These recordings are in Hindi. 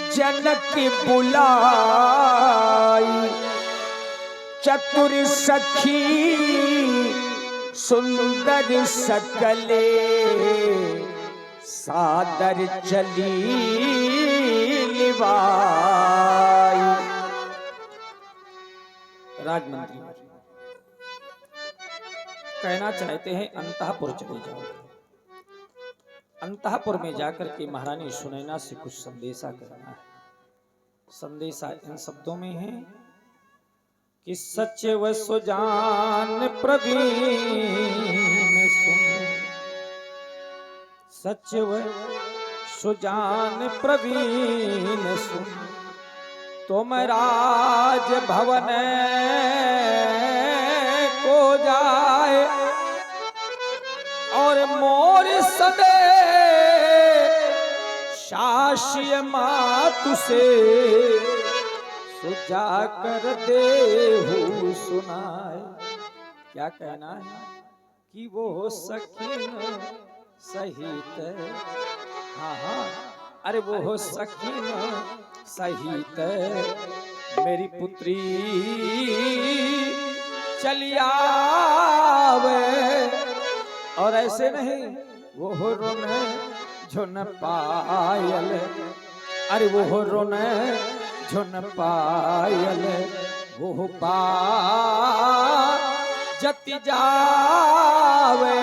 जनक बुलाई चतुर सखी सुंदर सकले सादर चली लिवाई। राजमंत्री कहना चाहते हैं अंतःपुर चले जाओ। अंतःपुर में जाकर के महारानी सुनैना से कुछ संदेशा करना है। संदेशा इन शब्दों में है कि सच्चे व सुजान प्रवीण सुन, सच्चे व सुजान प्रवीण सुन, तुम राज भवन को जाए और मोर सदे शास्य मातु से सुजा कर देहु सुनाए। क्या कहना है कि वो सखीन सहित, हाँ हाँ, अरे वो सखीन सहित मेरी पुत्री चली आवे। और ऐसे नहीं वो रोने झुन पायल, अरे वो रोने झुन पायल वो जति जावे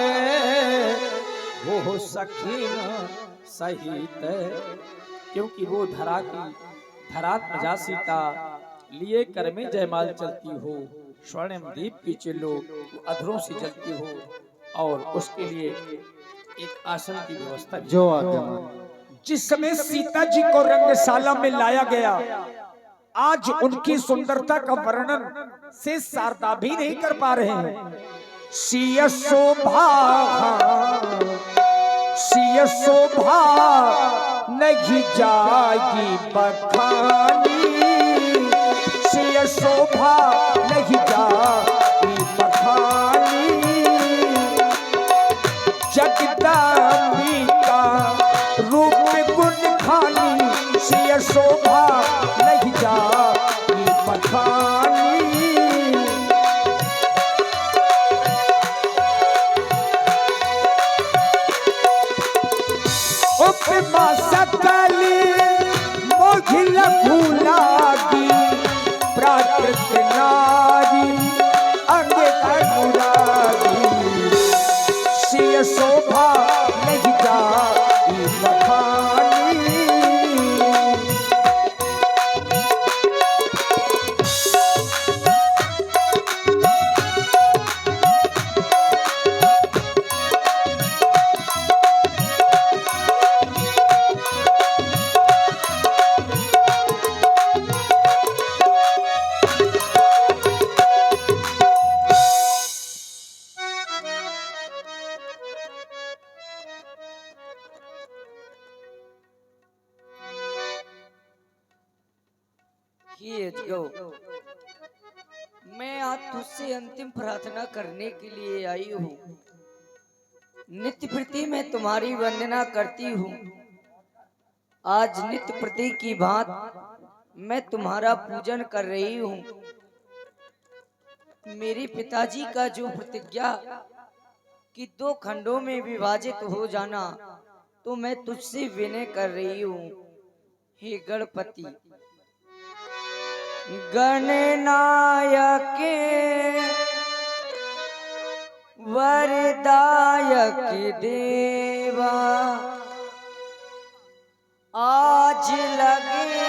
वो सखीन सहित। क्योंकि वो धरा की धरात प्रजा सीता लिए कर में जयमाल चलती हो, स्वर्णिम दीप की चिल्लो अधरों से जलती हो और उसके लिए एक आसन की व्यवस्था जो जिस समय सीता जी को रंगशाला में लाया गया, आज उनकी सुंदरता का वर्णन से शारदा भी नहीं कर पा रहे हैं। सिय शोभा नहीं जाएगी बखानी, सिय शोभा नहीं जाएगी बखानी, जगदम्बिका रूप गुण खानी, सिय शोभा नहीं जाएगी बखानी। उपमा सकली मोघिल भूलागी, प्राकृत नारी अंग अनुरागी, सिय शोभा नहीं जाई बखानी। मैं आज तुझसे अंतिम प्रार्थना करने के लिए आई हूँ। नित्य प्रति मैं तुम्हारी वंदना करती हूँ। आज नित्य प्रति की भांति मैं तुम्हारा पूजन कर रही हूँ। मेरे पिताजी का जो प्रतिज्ञा कि 2 खंडों में विभाजित हो जाना, तो मैं तुझसे विनय कर रही हूँ। हे गणपति गणनायक वरदायक देवा, आज लगे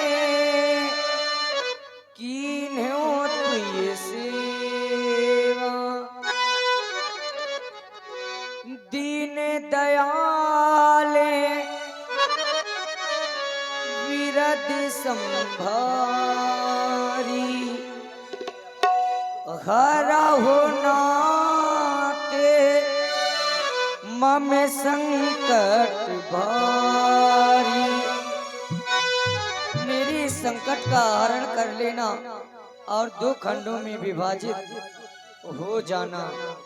कीन्हों तुझ सेवा। दीन दयाल विरद संभारी, हरहु नाते मम संकट भारी। मेरे संकट का हरण कर लेना और 2 खंडों में विभाजित हो जाना।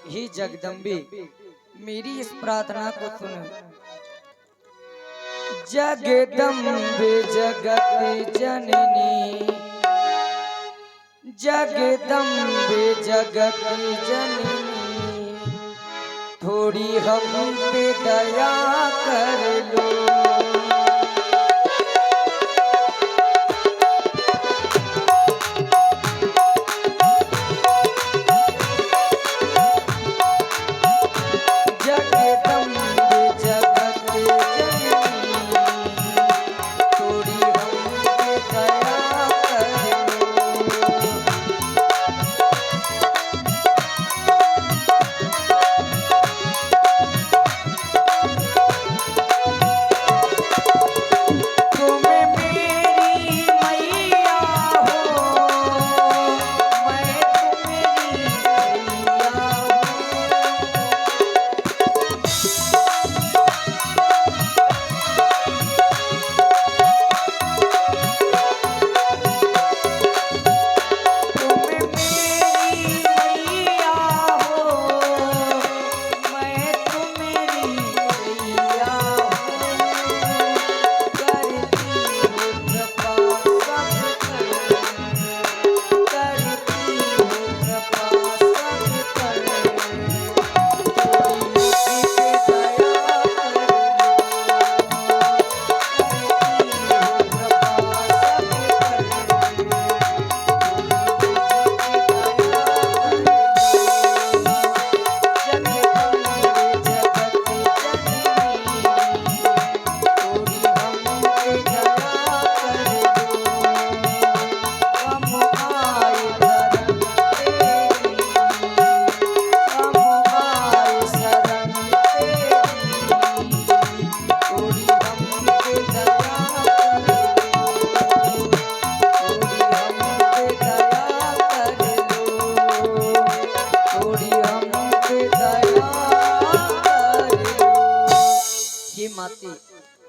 हे जगदम्बे, मेरी इस प्रार्थना को सुन। जगदम्बे जगत जननी, जगदम्बे जगत जननी, थोड़ी हम पे दया कर लो।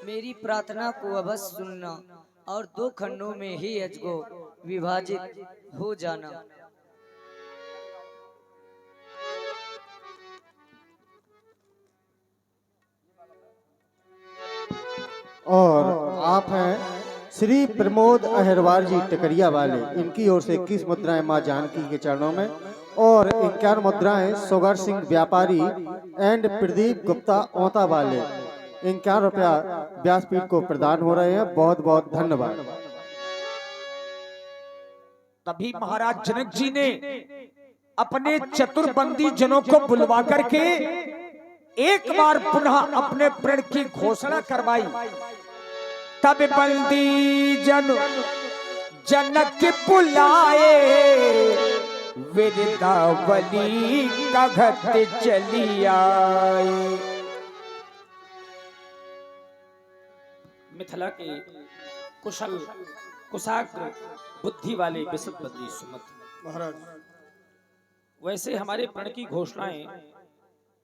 मेरी प्रार्थना को अवश्य सुनना और 2 खंडों में ही अजगो विभाजित हो जाना। और आप हैं श्री प्रमोद अहिरवार जी टकरिया वाले, इनकी ओर से 21 मुद्राएं मां जानकी के चरणों में और 51 मुद्राएं सोगर सिंह व्यापारी एंड प्रदीप गुप्ता ओंता वाले 51 रुपया व्यासपीठ को प्रदान हो रहे हैं। बहुत बहुत धन्यवाद। तभी महाराज जनक जी ने अपने चतुर्बंदी जनों को बुलवा करके एक बार पुनः अपने प्रण की घोषणा करवाई। तब बंदी जन जनक बुलाए, विरदावली का घट चली आए। मिथिला के कुशल कुशाग्र बुद्धि वाले विशुद्ध सुमत महाराज, वैसे हमारे प्रण की घोषणाएं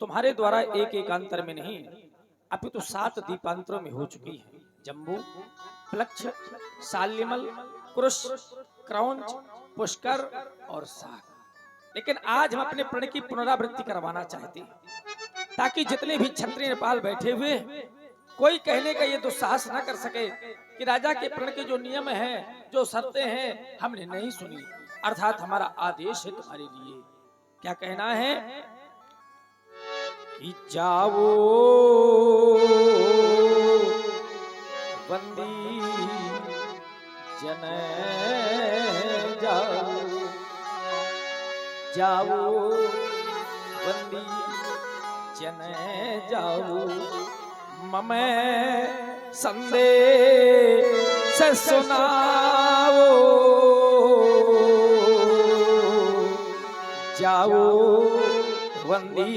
तुम्हारे द्वारा एक एकांतर में नहीं अपितु 7 दीपांतरों में हो चुकी है। जम्बू, प्लक्ष, साल्यमल, कुरुश, क्रौंच, पुष्कर और साग। लेकिन आज हम अपने प्रण की पुनरावृत्ति करवाना चाहते हैं ताकि जितने भी क्षत्रिय नेपाल बैठे हुए कोई कहने का ये दुस्साहस न कर सके कि राजा के प्रण के जो नियम हैं, जो शर्तें हैं, हमने नहीं सुनी। अर्थात हमारा आदेश है तुम्हारे लिए। क्या कहना है कि जाओ बंदी जन जाओ, जाओ बंदी जन जाओ, ममे संदेश सुनाओ, जाओ बंदी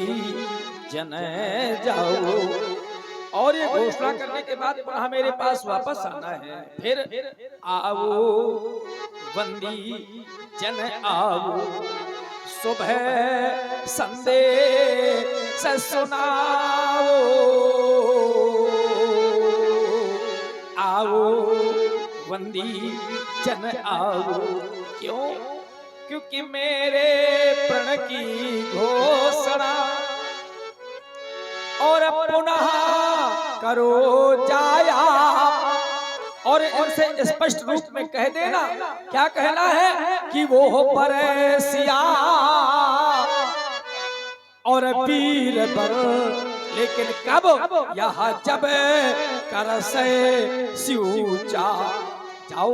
जन जाओ। और ये घोषणा करने के बाद पुनः मेरे पास वापस आना है। फिर आओ बंदी जन आओ, सुबह संदेश सुनाओ, आओ बंदी जन आओ। क्यों? क्योंकि मेरे प्रण की घोषणा और पुनः करो जाया। और इनसे स्पष्ट रूप में कह देना, क्या कहना है कि वो हो परसिया और वीर बर, लेकिन कब यहाँ जब कर से स्यूचा। जाओ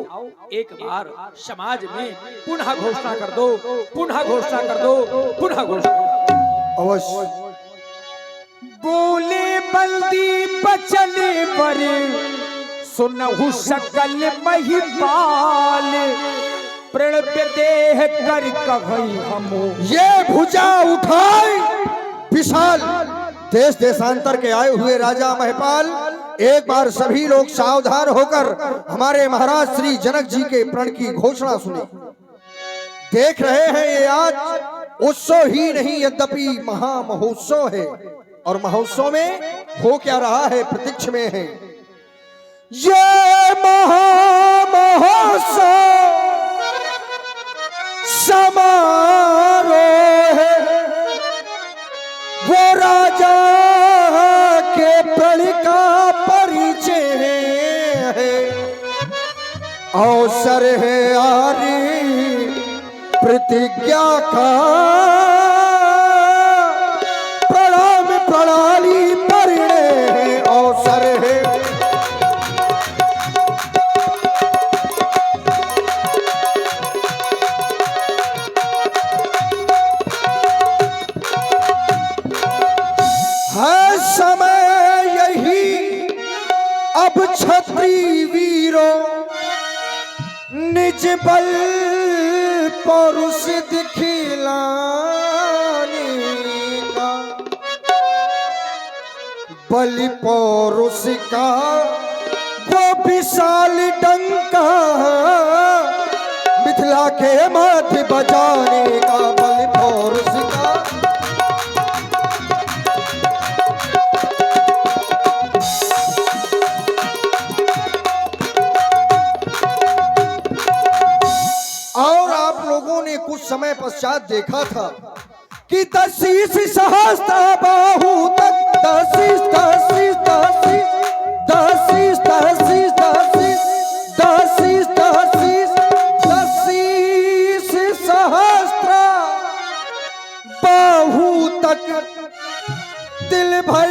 एक बार समाज में पुनः घोषणा कर दो, पुनः घोषणा कर दो, पुनः घोषणा। अवश्य। बोले बल्दी बचने पर सुनहु सकल महिपाल, प्रणव देह कर कभई हमो। ये भुजा उठाए विशाल देश देशांतर के आए हुए राजा महिपाल, एक बार सभी लोग सावधान होकर हमारे महाराज श्री जनक जी के प्रण की घोषणा सुने। देख रहे हैं ये आज उत्सव ही नहीं, यद्यपि महामहोत्सव है, और महोत्सव में हो क्या रहा है प्रत्यक्ष में है। ये महामहोत्सव समारोह है, वो राजा के प्रण का परिचय है। अवसर है आरी प्रतिज्ञा का, प्रणाम प्रणाली परिणय अवसर है। समय यही अब क्षत्रिय वीरों निज बल पौरुष दिखलाने का, बल पौरुष का वो विशाल डंका, मिथिला के माथे बजाने का, बल पौरुष का। कुछ समय पश्चात देखा था कि 10 सहस्त्र बाहु तक 10 सहस्त्र बाहु तक दिल भर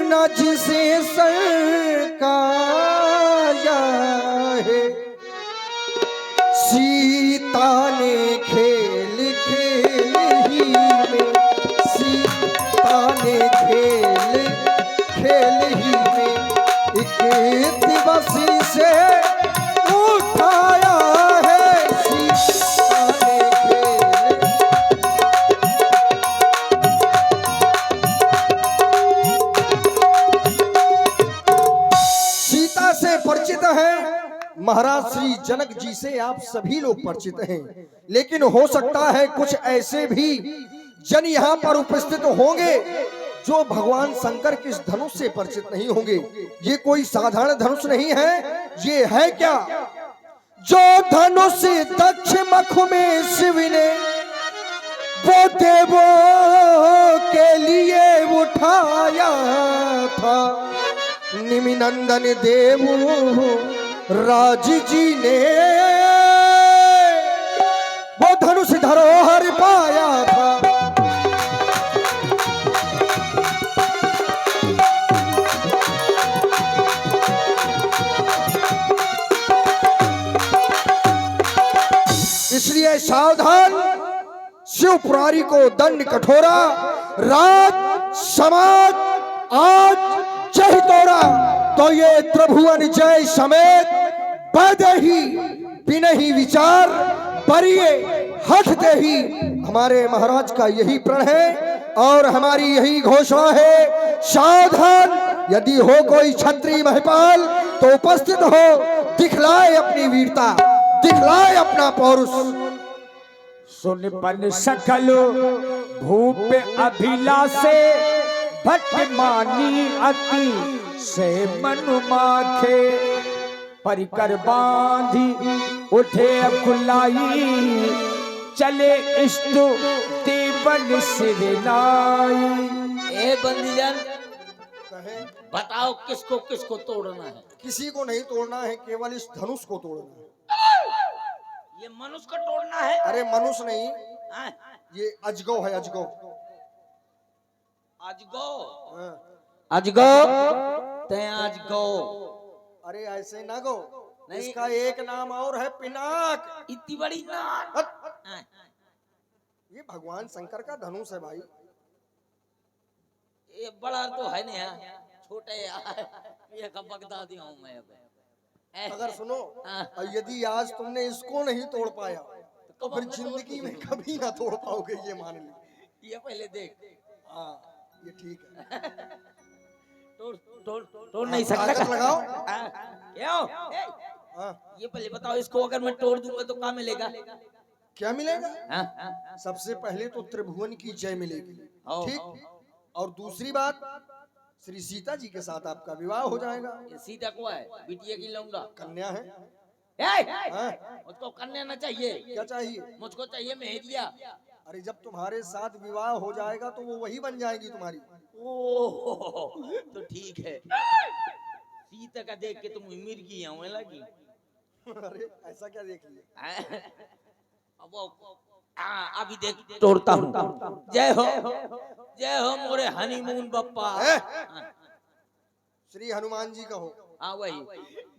न जिसे सरकाया है। सीता ने खेल खेल ही में, सीता ने खेल खेल ही में एक दिवसी से उठाया है। सीता ने खेल। सीता से परिचित है महाराज श्री जनक जी से आप सभी लोग परिचित हैं, लेकिन हो सकता है कुछ ऐसे भी जन यहाँ पर उपस्थित होंगे जो भगवान शंकर के इस धनुष से परिचित नहीं होंगे। ये कोई साधारण धनुष नहीं है, ये है क्या? जो धनुष दक्ष मख में शिव ने वो देवों के लिए उठाया था, निमिनंदन देव राज जी ने वो धनुष धरोहर पाया था। इसलिए सावधान, शिव पुरारी को दंड कठोरा, राज समाज आज जय तोड़ा, तो ये त्रिभुवन जय समेत बदही बिनही विचार परिये हठ दे ही। हमारे महाराज का यही प्रण है और हमारी यही घोषणा है। सावधान, यदि हो कोई क्षत्रिय महिपाल तो उपस्थित हो, दिखलाए अपनी वीरता, दिखलाए अपना पौरुष। सुन पन सकल भूप अभिलाषे, भट मानी अति से मनु माखे, परिकर बांधी उठे अकुलाई, चले इष्ट देवन सिरनाई। ए बंदीजन, कहे बताओ किसको किसको तोड़ना है? किसी को नहीं तोड़ना है, केवल इस धनुष को तोड़ना है। ये मनुष्य को तोड़ना है? अरे मनुष्य नहीं, हाँ? ये अजगौ है, अजगौ। अजगो, हाँ। अजगो, ते अजगो। अरे ऐसे ना गो, नहीं। इसका एक नाम और है पिनाक। इतनी बड़ी नाक। हट। हाँ। ये भगवान शंकर का धनुष है भाई। ये बड़ा तो है नहीं है, छोटे यार। ये कब बगदा दिया हूँ मैं अब। अगर सुनो, हाँ। और यदि आज तुमने इसको नहीं तोड़ पाया तो फिर हमने जिंदगी में कभी ना तोड़ पाओगे, ये मान ली। ये पहले देख। हाँ ये ठीक है। तोड़ तोड़ तोड़ नहीं सकता। ताकत लगाओ। हाँ। क्यों? हाँ ये पहले बताओ, इसको अगर मैं तोड़ दूंगा तो क्या मिलेगा? क्या मिलेगा? हाँ? सबसे पहले तो त्रिभुवन की जय मिलेगी, आओ। ठीक। और दूसरी बात, श्री सीता जी के साथ आपका विवाह हो जाएगा। ये सीता को है, बिटिया की लौंडा। कन्या है। हाँ? मुझको कन्या ना चाहिए, क्या चाहिए? मुझको चाहिए मेहदिया। अरे जब तुम्हारे साथ विवाह हो जाएगा तो वो वही बन जाएगी तुम्हारी। ओह, तो ठीक है। सीता का देख के तुम मिर्गी हमें लगी। अरे ऐसा क्या देख लिया? अब अभी देख तोड़ता हूँ। जय हो, जय हो मोरे हनीमून बप्पा। श्री हनुमान जी का हो। हाँ वही।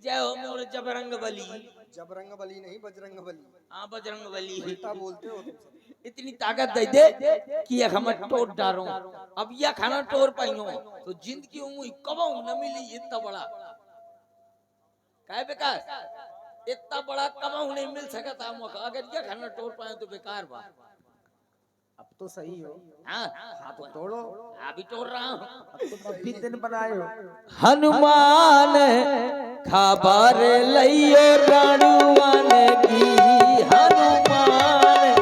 जय हो मोरे जबरंग बली। जबरंग बली नहीं, बजरंग बली। हाँ बजरंग बली। उल्टा बोलते हो तुम सब। इतनी ताकत दे दे कि ये हम तोड़ डालो। अब यह खाना तोड़ पाइयो तो जिंदगी में कब न मिली इतना बड़ा। काय बेकार, इतना बड़ा कब नहीं मिल सका था मौका। अगर ये खाना तोड़ पाए तो बेकार बा। अब तो सही हो। हाँ हाँ तो तोड़ो। अभी तोड़ रहा हूँ। अब तुम अभी दिन बनाए हो। हनुमान खबर लियो रणुवन की। हनुमान,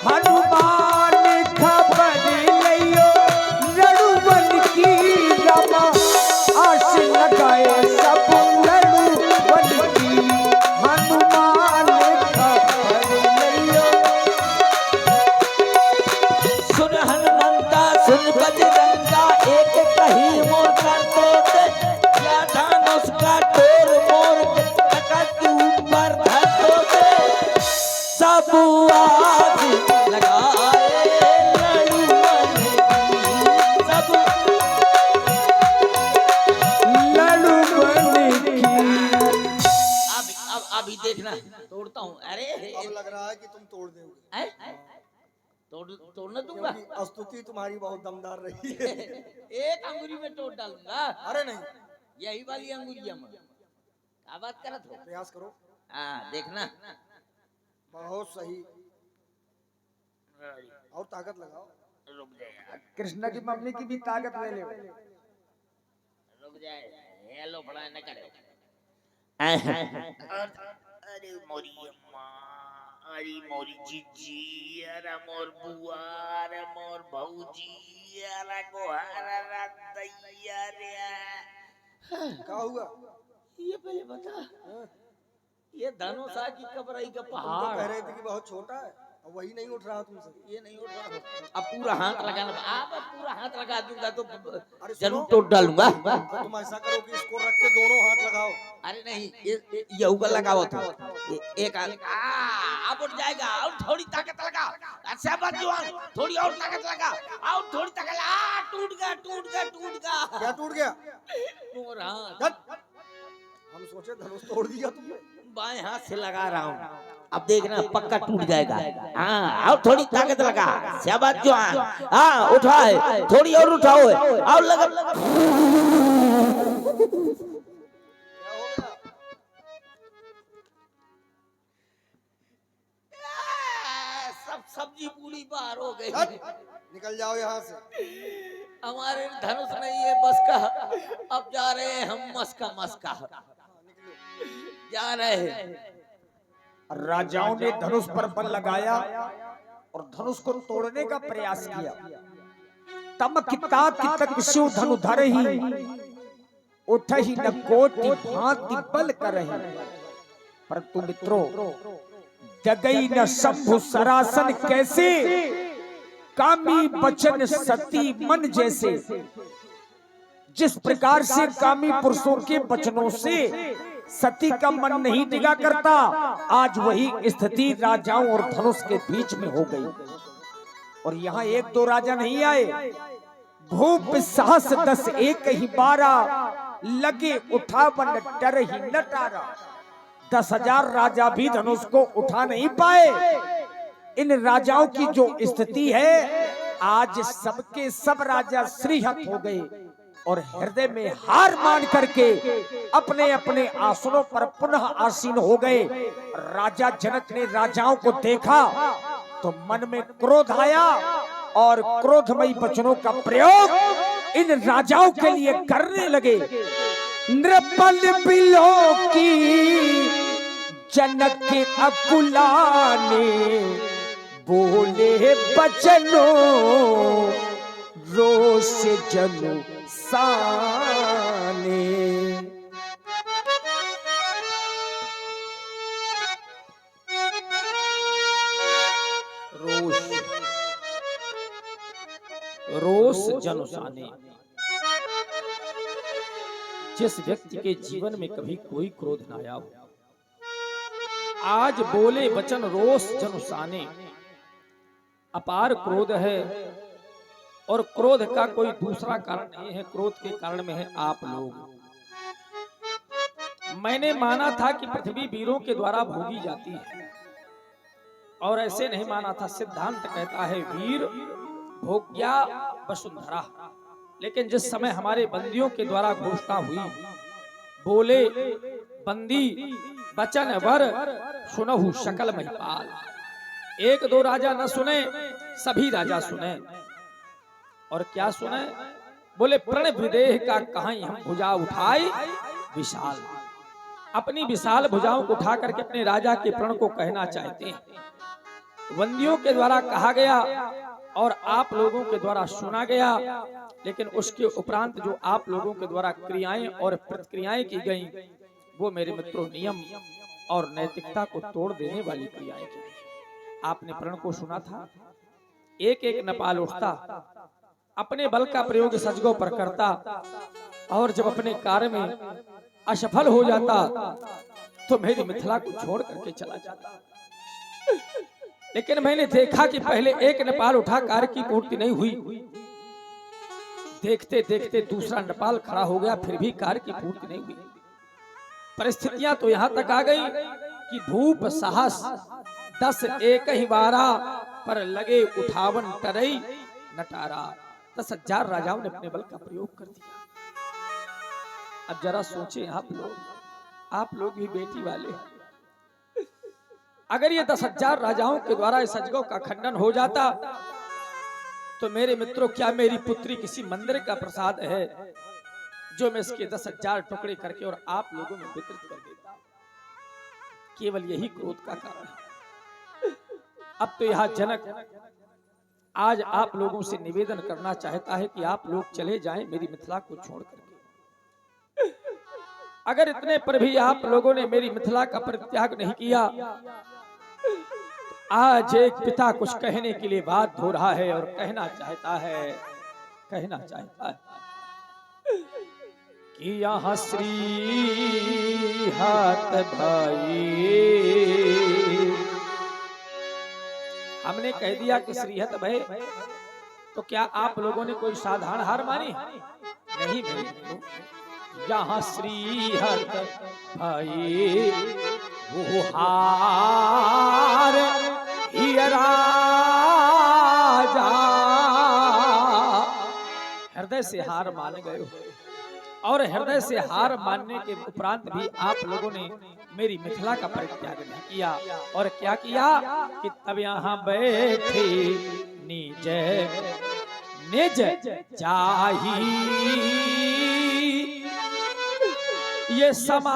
हनुमान खबर लियो रणुवन की। रमा आस लगाए सब लड़ुवन की। हनुमान खबर लियो। सुन हनुमंता सुन बजरंगा, एक कही मोर कर तोड़। या धनुष का तोर मोर कटक ऊपर धर दे। सब आग लगाए लड़ुवन की। सब लड़ुवन की। अभी देखना तोड़ता हूँ। अरे अब लग रहा है कि तुम तोड़ दोगे, तोड़ना दूंगा। क्योंकि स्तुति तुम्हारी बहुत दमदार रही है। एक अंगुरी में तोड़ डालूंगा। अरे नहीं, यही वाली अंगुरिया में क्या बात करत हो? प्रयास करो। हाँ देखना। बहुत सही। और ताकत लगाओ। रुक जाए, कृष्णा की मम्मी की भी ताकत ले ले। रुक जाए। हेलो बड़ा न करे। अरे मोरी अम्मा, अरे मोरी जीजी, अरे मोर बुआ, अरे मोर भौजी, अरे गोहारा दैया रे। क्या हुआ? ये पहले बता, ये धनुषा की कबराई का तुम तो पहाड़ कह रहे थे कि बहुत छोटा है, और वही नहीं उठ रहा तुमसे। ये नहीं उठ रहा। अब पूरा हाथ लगाना। अब पूरा हाथ लगा दूंगा तो अरे सुनो, जरूर तोड़ डालूंगा। तो तुम ऐसा करो कि इसको रख के दोनों हाथ लगाओ। अरे नहीं, ये ऊपर लगाओ तो एक अब उठ जाएगा। और थोड़ी ताकत लगा। अच्छा बात जवान, थोड़ी और ताकत लगा। और थोड़ी ताकत लगा। टूट गया, टूट गया, टूट गया। क्या टूट गया? और हाथ हट! हम सोचे धनुष तोड़ दिया तुमने। बाएं हाथ से लगा रहा हूँ। अब देखना पक्का टूट जाएगा। हाँ और थोड़ी ताकत लगा। शाबाश जवान। हाँ उठाए, थोड़ी और उठाओ। और लगा। क्या हो गया? सब सब्जी पूरी बाहर हो गई। हट! निकल जाओ यहाँ से। हमारे धनुष नहीं है बस का। अब जा रहे हैं हम मस्का मस्का जा रहे हैं। राजाओं ने धनुष पर बल लगाया और धनुष को तोड़ने का प्रयास किया। तम किता कितक शिव धनु धरहि, उठहि न कोटि भांति बल करहि। परंतु मित्रों, जगई न शंभु सरासन कैसे, कामी बचन सती मन जैसे, जिस प्रकार से कामी पुरुषों के वचनों से सती का मन नहीं टिका करता, आज वही स्थिति राजाओं और धनुष के बीच में हो गई। और यहाँ एक दो राजा नहीं आए, भूप साहस 10 एक ही 12, लगे उठावन डर ही नटारा। 10,000 राजा भी धनुष को उठा नहीं पाए। इन राजाओं की जो स्थिति है, आज सबके सब राजा श्रीहत हो गए और हृदय में हार मान करके अपने अपने आसनों पर पुनः आसीन हो गए। राजा जनक ने राजाओं को देखा तो मन में क्रोध आया और क्रोधमयी वचनों का प्रयोग इन राजाओं के लिए करने लगे। नृपल बिलो की जनक के अकुलाने, बोले बचनों रोष जनु साने। रोष जनुसाने। जिस व्यक्ति के जीवन में कभी कोई क्रोध न आया हो, आज बोले वचन रोष जनुसाने। अपार क्रोध है और क्रोध का कोई दूसरा कारण नहीं है, क्रोध के कारण में है आप लोग। मैंने माना था कि पृथ्वी वीरों के द्वारा भोगी जाती है, और ऐसे नहीं माना था। सिद्धांत कहता है वीर भोग्या वसुंधरा। लेकिन जिस समय हमारे बंदियों के द्वारा घोषणा हुई, बोले बंदी बचन वर सुनहु सकल महिपाल। एक दो राजा न सुने, सभी राजा सुने। और क्या सुने? बोले प्रण विदेह का कहां हम भुजा उठाए विशाल। अपनी विशाल भुजाओं को उठा करके अपने राजा के प्रण को कहना चाहते हैं। बंदियों के द्वारा कहा गया और आप लोगों के द्वारा सुना गया, लेकिन उसके उपरांत जो आप लोगों के द्वारा क्रियाएं और प्रतिक्रियाएं की गई, वो मेरे मित्रों नियम और नैतिकता को तोड़ देने वाली क्रियाएं की। आपने प्रण को सुना था, एक एक नपाल उठता, अपने बल का प्रयोग सजगों पर करता, और जब अपने कार्य में असफल हो जाता तो मेरी मिथिला को छोड़ करके चला जाता। लेकिन मैंने देखा कि पहले एक नेपाल उठा, कार्य की पूर्ति नहीं हुई। देखते देखते दूसरा नेपाल खड़ा हो गया, फिर भी कार्य की पूर्ति नहीं हुई। परिस्थितियां तो यहां तक आ गई कि भूप साहस 10 एक ही 12, पर लगे उठावन टरई नटारा। 10,000 राजाओं ने अपने बल का प्रयोग कर दिया। अब जरा सोचें आप लोग भी बेटी वाले हैं। अगर ये 10,000 राजाओं के द्वारा इस सजगों का खंडन हो जाता तो मेरे मित्रों, क्या मेरी पुत्री किसी मंदिर का प्रसाद है जो मैं इसके 10,000 टुकड़े करके और आप लोगों में वितरित कर देता? केवल यही क्रोध का कारण है। अब तो यहाँ जनक आज आप लोगों से निवेदन करना चाहता है कि आप लोग चले जाएं मेरी मिथिला को छोड़ करके। अगर इतने पर भी आप लोगों ने मेरी मिथिला का परित्याग नहीं किया, आज एक पिता कुछ कहने के लिए बात हो रहा है और कहना चाहता है कि यहाँ श्री हाथ भाई। हमने कह दिया कि श्रीहत भय, तो क्या आप लोगों ने कोई साधारण हार मानी? नहीं भाई, यहाँ श्रीहत भाई वो हार ही राजा हृदय से हार मान गए हो, और हृदय से हार मानने के उपरांत भी आप लोगों ने मेरी मिथिला का परित्याग नहीं किया। और क्या किया कि तब यहाँ बैठे निज निज चाही ये समाजा।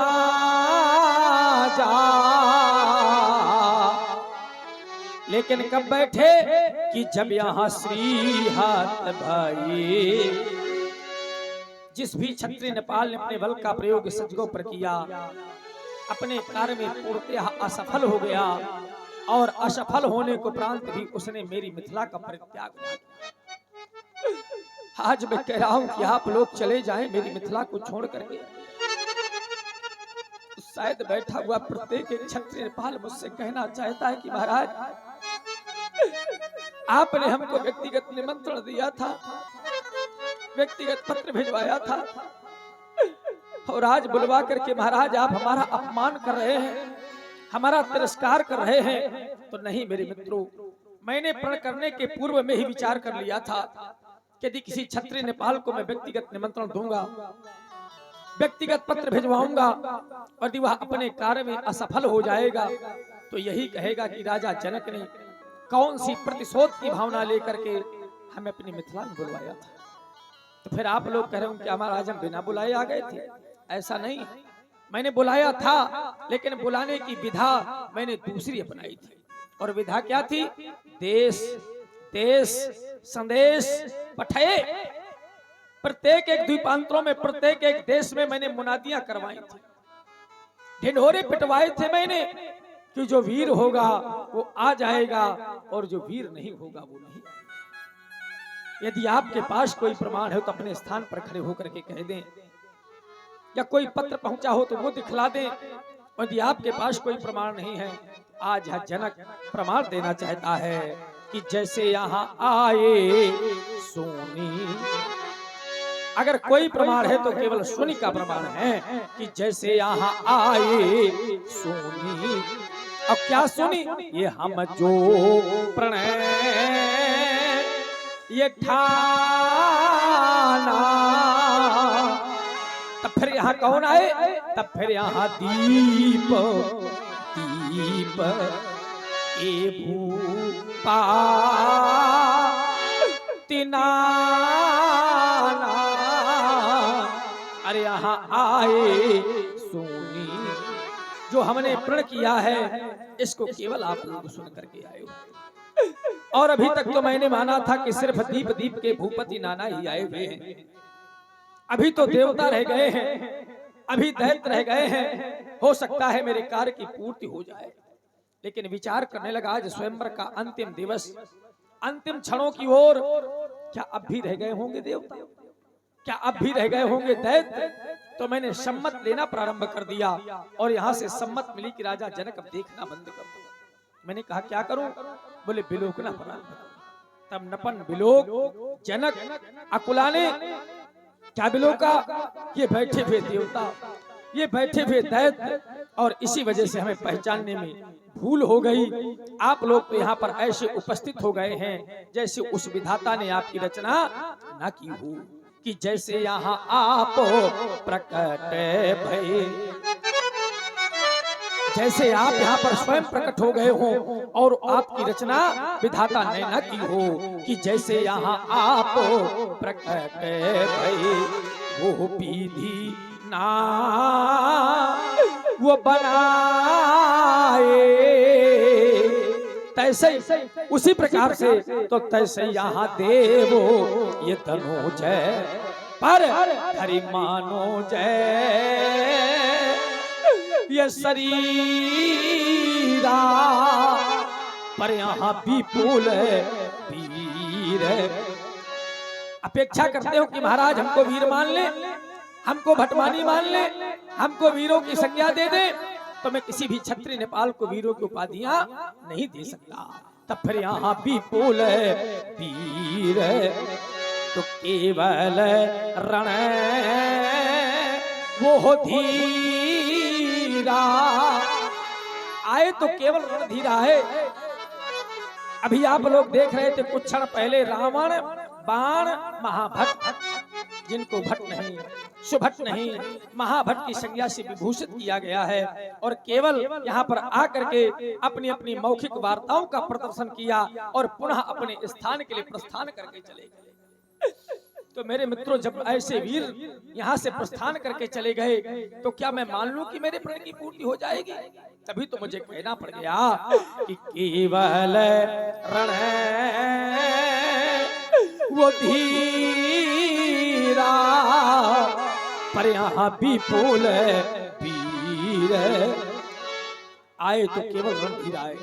लेकिन कब बैठे कि जब यहाँ श्रीहत भाई, जिस भी क्षत्रिय नेपाल ने अपने बल का प्रयोग सजगों पर किया, अपने कार्य में पूर्णतः असफल हो गया, और असफल होने को उपरांत भी उसने मेरी मिथिला का परित्याग नहीं किया। आज मैं कह रहा हूं कि आप लोग चले जाएं मेरी मिथिला को छोड़ करके। शायद बैठा हुआ प्रत्येक एक क्षत्रिय पाल मुझसे कहना चाहता है कि महाराज आपने हमको व्यक्तिगत निमंत्रण दिया था, व्यक्तिगत पत्र भिजवाया था, और आज बुलवा करके महाराज आप हमारा अपमान कर रहे हैं, हमारा तिरस्कार कर रहे हैं। तो नहीं मेरे मित्रों, मैंने प्रण करने के पूर्व में ही विचार कर लिया था कि यदि किसी क्षत्रिय नेपाल को मैं व्यक्तिगत निमंत्रण दूंगा, व्यक्तिगत पत्र भिजवाऊंगा, और यदि वह अपने कार्य में असफल हो जाएगा तो यही कहेगा कि राजा जनक ने कौन सी प्रतिशोध की भावना लेकर के हमें अपनी मिथिला में बुलवाया था। तो फिर आप लोग कह रहे हो कि हमारा आज हम बिना बुलाए आ गए थे। ऐसा नहीं, मैंने बुलाया था, लेकिन बुलाने की विधा मैंने दूसरी अपनाई थी। और विधा क्या थी? देश देश संदेश पठे। प्रत्येक एक द्वीपांतरों में, प्रत्येक एक देश में मैंने मुनादियां करवाई थी, ढिंढोरे पिटवाए थे मैंने कि जो वीर होगा वो आ जाएगा और जो वीर नहीं होगा वो नहीं। यदि आपके पास कोई प्रमाण है तो अपने स्थान पर खड़े होकर के कह दें, या कोई पत्र पहुंचा हो तो वो दिखला दें। और यदि आपके पास कोई प्रमाण नहीं है, आज यह जनक प्रमाण देना चाहता है कि जैसे यहाँ आए सोनी। अगर कोई प्रमाण है तो केवल सोनी का प्रमाण है कि जैसे यहाँ आए सोनी। अब क्या सुनी? ये हम जो प्रणय ये ठाना। तब फिर यहाँ कौन आए? तब फिर यहाँ दीप दीप ए भूपा तिनाना। अरे यहाँ आए सोनी, जो हमने प्रण किया है इसको केवल आप लोग सुन करके आए हो। और अभी तक तो मैंने माना था कि सिर्फ दीप दीप के भूपति नाना ही आए हुए हैं। अभी तो देवता रह गए हैं, अभी दैत्य रह गए हैं। हो सकता है मेरे कार्य की पूर्ति हो जाए। लेकिन विचार करने लगा, आज स्वयंवर का अंतिम दिवस, अंतिम क्षणों की ओर, क्या अब भी रह गए होंगे देवता? क्या अब भी रह गए होंगे दैत्य? तो मैंने सम्मत लेना प्रारंभ कर दिया और यहाँ से सम्मत मिली कि राजा जनक अब देखना बंद कर दो। मैंने कहा क्या करूं? बोले बिलोकना प्रारंभ। तब नपन बिलोक जनक अकुलाने। क्या बिलोका? ये बैठे हुए देवता, ये बैठे हुए दैत्य, और इसी वजह से हमें पहचानने में भूल हो गई। आप लोग तो यहाँ पर ऐसे उपस्थित हो गए हैं जैसे उस विधाता ने आपकी रचना ना की हो, कि जैसे यहाँ आप प्रकट भये, जैसे आप यहाँ पर स्वयं प्रकट हो गए हो और आपकी रचना विधाता ने न की हो, कि जैसे यहाँ आप प्रकट भये वो पीढ़ी ना वो बनाए। तैसे उसी प्रकार से तो तैसे यहाँ देवो ये तनोजय पर हरि मानो जय। ये शरीरा पर यहाँ विपुल वीर। अपेक्षा करते हो कि महाराज हमको वीर मान ले, हमको भटमानी मान ले, हमको वीरों की संज्ञा दे दे, तो मैं किसी भी क्षत्रिय नेपाल को वीरों की उपाधियां नहीं दे सकता। तब फिर यहाँ विपुल वीर तो केवल रण वो धीरा। आए तो केवल रणधीरा है। अभी आप लोग देख रहे थे कुछ क्षण पहले रावण बाण महाभट्ट, जिनको भट्ट नहीं सुभट्ट नहीं महाभट्ट की संज्ञा से विभूषित किया गया है, और केवल यहाँ पर आकर के अपनी अपनी मौखिक वार्ताओं का प्रदर्शन किया और पुनः अपने स्थान के लिए प्रस्थान करके चले गए। तो मेरे मित्रों, जब ऐसे वीर यहाँ से प्रस्थान करके चले गए तो क्या मैं मान लूं कि मेरे प्रण की पूर्ति हो जाएगी? तभी तो मुझे कहना पड़ गया कि केवल रण वो धीरा पर यहाँ विपुल वीर। आए तो केवल रणधीर आए,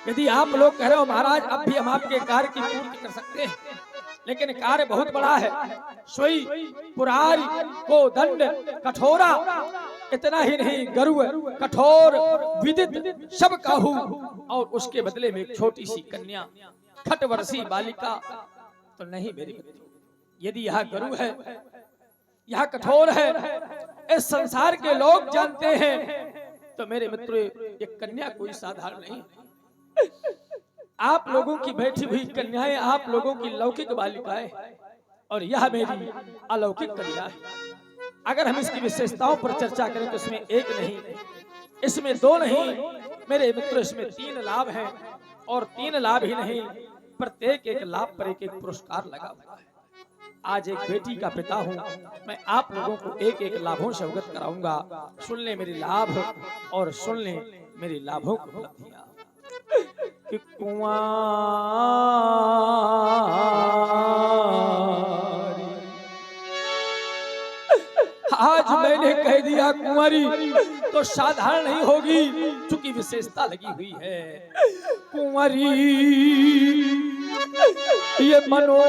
यदि आप लोग कह रहे हो महाराज अब भी हम आपके कार्य की पूर्ति कर सकते हैं, लेकिन कार्य बहुत बड़ा है, सोई पुरारी को दंड कठोरा, इतना ही नहीं गरु कठोर विदित सब काहू, और उसके बदले में एक छोटी सी कन्या खटवर्षी बालिका तो नहीं मेरे मित्रों। यदि यह गरु है, यह कठोर है, इस संसार के लोग जानते हैं, तो मेरे मित्रों ये कन्या कोई साधारण नहीं। आप लोगों की बैठी हुई कन्याएं आप लोगों की लौकिक बालिकाएं, और यह मेरी अलौकिक कन्या है। अगर हम इसकी विशेषताओं पर चर्चा करें तो इसमें एक नहीं, इसमें दो नहीं मेरे मित्रों, इसमें 3 लाभ हैं, और 3 लाभ ही नहीं, प्रत्येक एक लाभ पर एक एक पुरस्कार लगा हुआ है। आज एक बेटी का पिता हूं, मैं आप लोगों को एक एक लाभों से अवगत कराऊंगा। सुन ले मेरे लाभ और सुन ले मेरी लाभों की उपलब्धियां। कि कुंवारी आज मैंने कह दिया कुंवारी तो साधारण नहीं होगी, चूंकि विशेषता लगी हुई है। कुंवारी ये मनो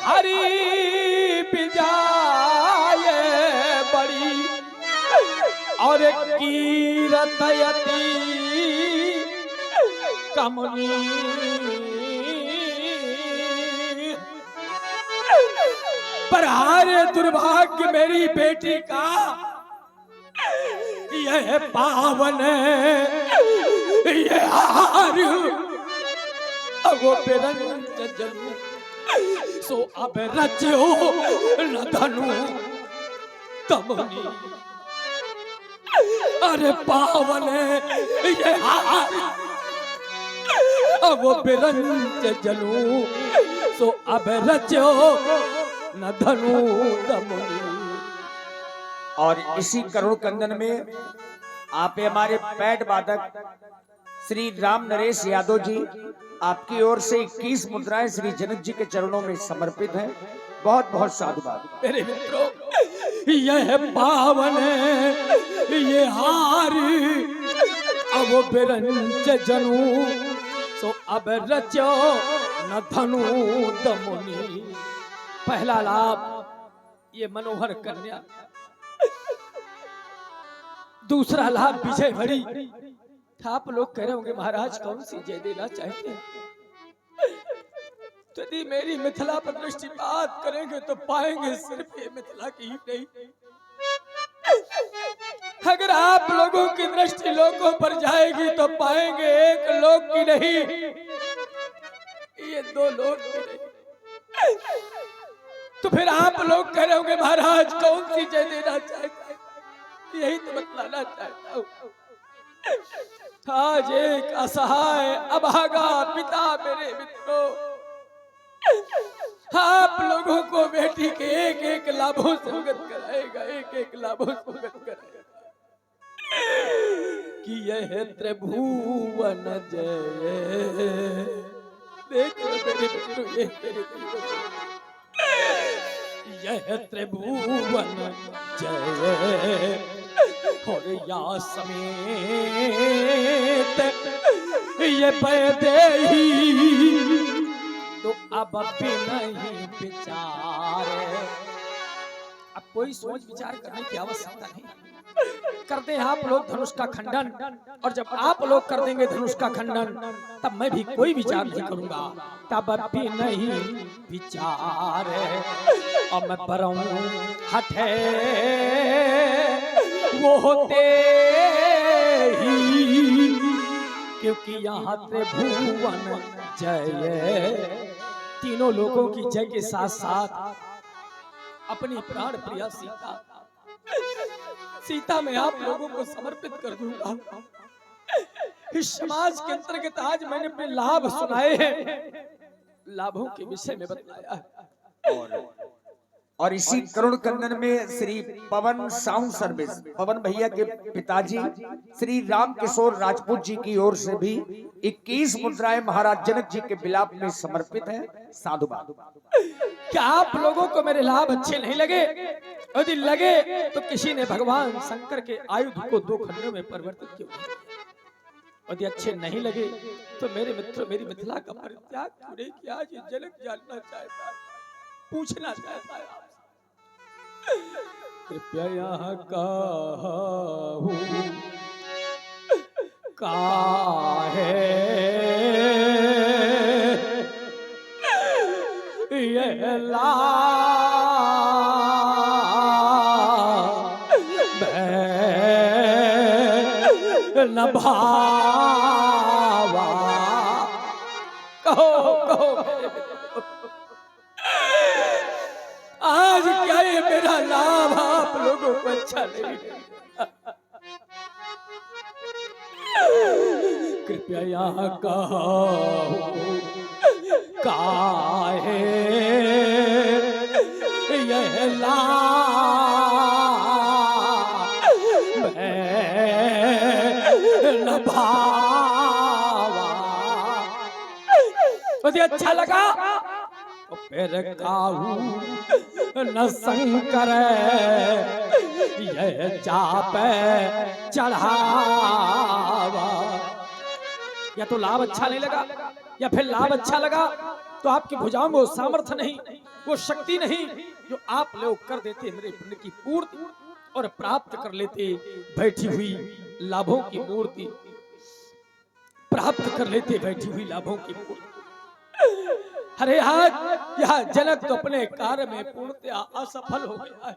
हरी पिजाए बड़ी, और कीरतयती कमनी, पर हारे दुर्भाग्य मेरी बेटी का, यह पावन ये हार अगो बेरंज जलू, सो अब रचो न धनु तमनी। अरे पावन ये हार वो बिरंज जलू, सो अब रचो न धनु दमुनी। और इसी करुण कंदन में आप हमारे पैड वादक श्री राम नरेश यादव जी, आपकी ओर से 21 मुद्राएं श्री जनक जी के चरणों में समर्पित हैं। बहुत बहुत साधुवाद। मेरे मित्रों, यह पावन ये हार अब बिरंज जनू, सो अब रचो न धनु दमुनी। पहला लाभ ये मनोहर कन्या, दूसरा लाभ विजय भरी। आप लोग कह रहे होंगे महाराज कौन सी जय देना चाहते हैं? यदि मेरी मिथिला पर दृष्टिपात करेंगे तो पाएंगे सिर्फ ये मिथिला की ही नहीं। अगर आप लोगों की दृष्टि लोगों पर जाएगी तो पाएंगे एक लोग की नहीं, ये 2 लोग की नहीं। तो फिर आप लोग कह रहे होंगे महाराज कौन सी जय देना चाहते हैं? यही तो बतलाना चाहता हूँ। आज एक असहाय अभागा पिता मेरे मित्रों आप लोगों को बेटी के एक एक लाभों से अवगत कराएगा, एक एक लाभों से अवगत कराएगा कि यह त्रिभुवन जय। देखो मेरे मित्रों, ये मेरे यह त्रिभुवन जय, और या समेत ये पैदेही, तो अब भी नहीं विचार। अब कोई सोच विचार करने की आवश्यकता नहीं। कर दे आप लोग धनुष का खंडन, और जब आप लोग कर देंगे धनुष का खंडन तब मैं भी कोई विचार नहीं करूंगा। तब भी नहीं विचार, और मैं बरऊं हटे वो होते ही, क्योंकि यहाँ त्रिभुवन जय, तीनों लोगों की जय के साथ साथ अपनी प्राण प्रिया सीता मैं आप लोगों को समर्पित कर दूंगा। इस समाज के अंतर्गत आज मैंने अपने लाभ सुनाए हैं, लाभों के विषय में बताया है। और इसी करुण कंदन में श्री पवन साउंड सर्विस, पवन भैया के पिताजी श्री राम किशोर राजपूत जी की ओर से भी 21 मुद्राएं महाराज जनक जी के विलाप में समर्पित हैं। साधुवाद। क्या आप लोगों को मेरे लाभ अच्छे नहीं लगे? यदि लगे तो किसी ने भगवान शंकर के आयुध को 2 खंडों में परिवर्तित क्यों नहीं? यदि अच्छे नहीं लगे तो मेरे मित्र मेरी मिथिला का परित्याग क्यों नहीं किया? ये जनक जानना चाहता है, पूछना चाहता है आपसे। कृपया यहाँ कहूं काहे ये ला न भावा। कहो कहो आज क्या ये मेरा लाभ आप लोगों को अच्छा नहीं लगता? कृपया यहाँ कहो काहे यह न भावा। मुझे अच्छा लगा तो फिर काहू न शंकर यह चाप चढ़ावा। या तो लाभ अच्छा नहीं लगा या फिर लाभ अच्छा लगा तो आपकी भुजाओं में वो सामर्थ्य नहीं, वो शक्ति नहीं जो आप लोग कर देते मेरे पुण्य की पूर्ति और प्राप्त कर लेते बैठी हुई लाभों की मूर्ति, प्राप्त कर लेते बैठी हुई लाभों की मूर्ति। अरे आज यह जनक तो अपने कार्य में पूर्णतया असफल हो गया है।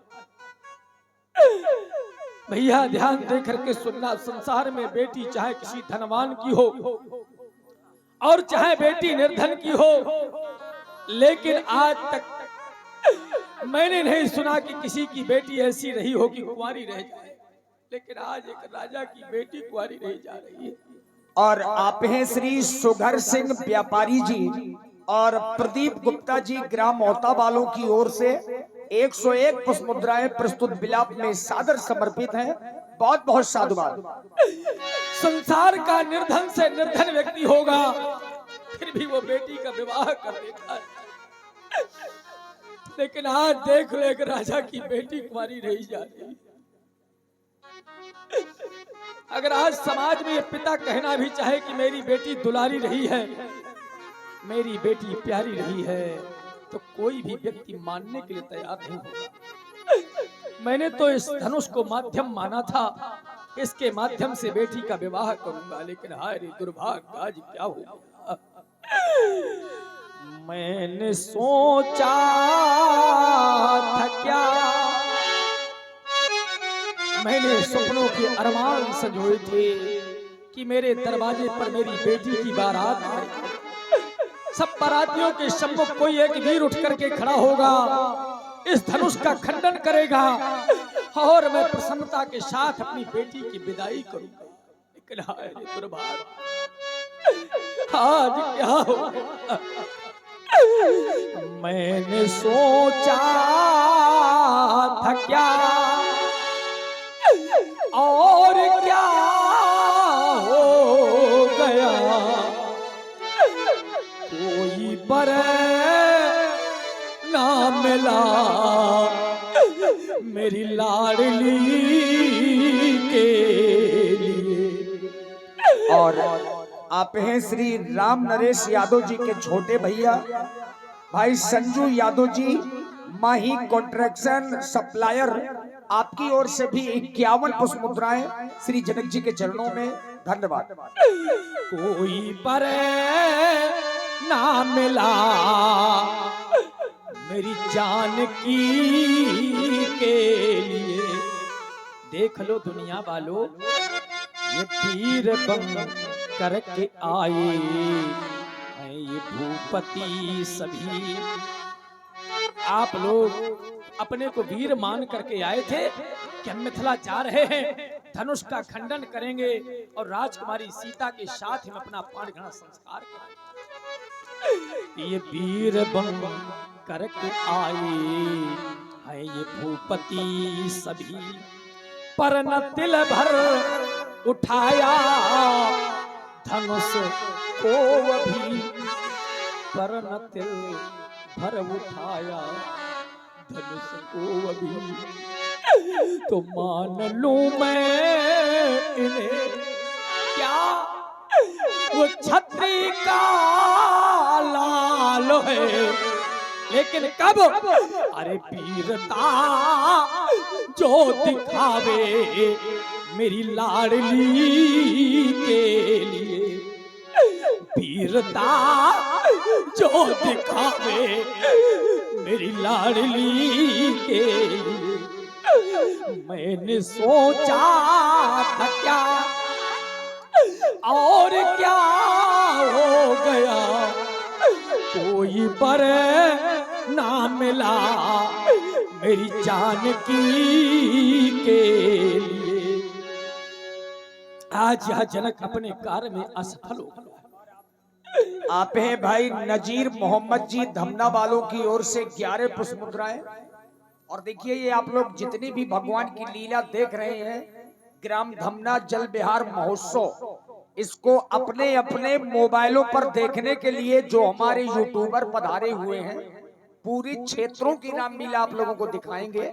भैया ध्यान दे करके सुनना, संसार में बेटी चाहे किसी धनवान की हो और चाहे बेटी निर्धन की हो, लेकिन आज तक मैंने नहीं सुना कि किसी की बेटी ऐसी रही हो कि कुंवारी रह जाए। लेकिन आज एक राजा की बेटी कुंवारी रह जा रही है। और आप हैं श्री सुघर सिंह व्यापारी जी और प्रदीप गुप्ता जी ग्राम मोहता वालों की ओर से 101 पुष्प मुद्राएं प्रस्तुत विलाप में सादर समर्पित हैं। बहुत बहुत साधुवाद। संसार का निर्धन से निर्धन व्यक्ति होगा फिर भी वो बेटी का विवाह कर देता है, लेकिन आज देख लो एक राजा की बेटी कुंवारी रही जा रही। अगर आज समाज में पिता कहना भी चाहे कि मेरी बेटी दुलारी रही है, मेरी बेटी प्यारी रही है, तो कोई भी व्यक्ति मानने के लिए तैयार नहीं होगा। मैंने तो इस धनुष को माध्यम माना था, इसके माध्यम से बेटी का विवाह करूंगा, लेकिन हाय रे दुर्भाग्य आज क्या होगा। मैंने सोचा था क्या, मैंने सपनों के अरमान संजोए थे कि मेरे दरवाजे पर मेरी बेटी की बारात आए। सब बारातियों के सम्मुख कोई एक वीर उठ करके खड़ा होगा, इस धनुष का खंडन करेगा और मैं प्रसन्नता के साथ अपनी बेटी की विदाई करूंगा। लेकिन हाय रे दुर्भाग्य आज क्या होगा। मैंने सोचा था क्या और क्या हो गया, कोई बर ना मिला मेरी लाडली के लिए। और आप हैं श्री राम नरेश यादव जी के छोटे भैया भाई संजू यादव जी, माही कॉन्ट्रैक्शन सप्लायर, आपकी ओर से भी 51 पुष्प मुद्राएं श्री जनक जी के चरणों में। धन्यवाद। कोई पर ना मिला मेरी जानकी के लिए। देख लो दुनिया वालों, ये वीर बन करके आए हैं ये भूपति सभी। आप लोग अपने को वीर मान करके आए थे कि हम मिथिला जा रहे हैं, धनुष का खंडन करेंगे और राजकुमारी सीता के साथ हम अपना प्राणग्रहण संस्कार करेंगे। ये वीर बन करके आए हैं ये भूपति सभी, पर न तिल भर उठाया धनुष को भी, पर न तिल भर उठाया धनुष को अभी। तो मान लूं मैं इन्हें क्या वो छत्री का लाल है, लेकिन कब? अरे वीरता जो दिखावे मेरी लाडली के लिए, वीरता जो दिखावे मेरी लाडली के लिए। मैंने सोचा था क्या और क्या हो गया, कोई पर ना मिला मेरी जानकी के लिए। आज यह जनक अपने कार्य में असफल हो गया। आप हैं भाई नजीर मोहम्मद जी धमना वालों की ओर से 11 पुष्प मुद्राएं। और देखिए ये आप लोग जितनी भी भगवान की लीला देख रहे हैं, ग्राम धमना जल विहार महोत्सव, इसको अपने अपने मोबाइलों पर देखने के लिए जो हमारे यूट्यूबर पधारे हुए हैं, पूरी क्षेत्रों की रामलीला आप लोगों को दिखाएंगे।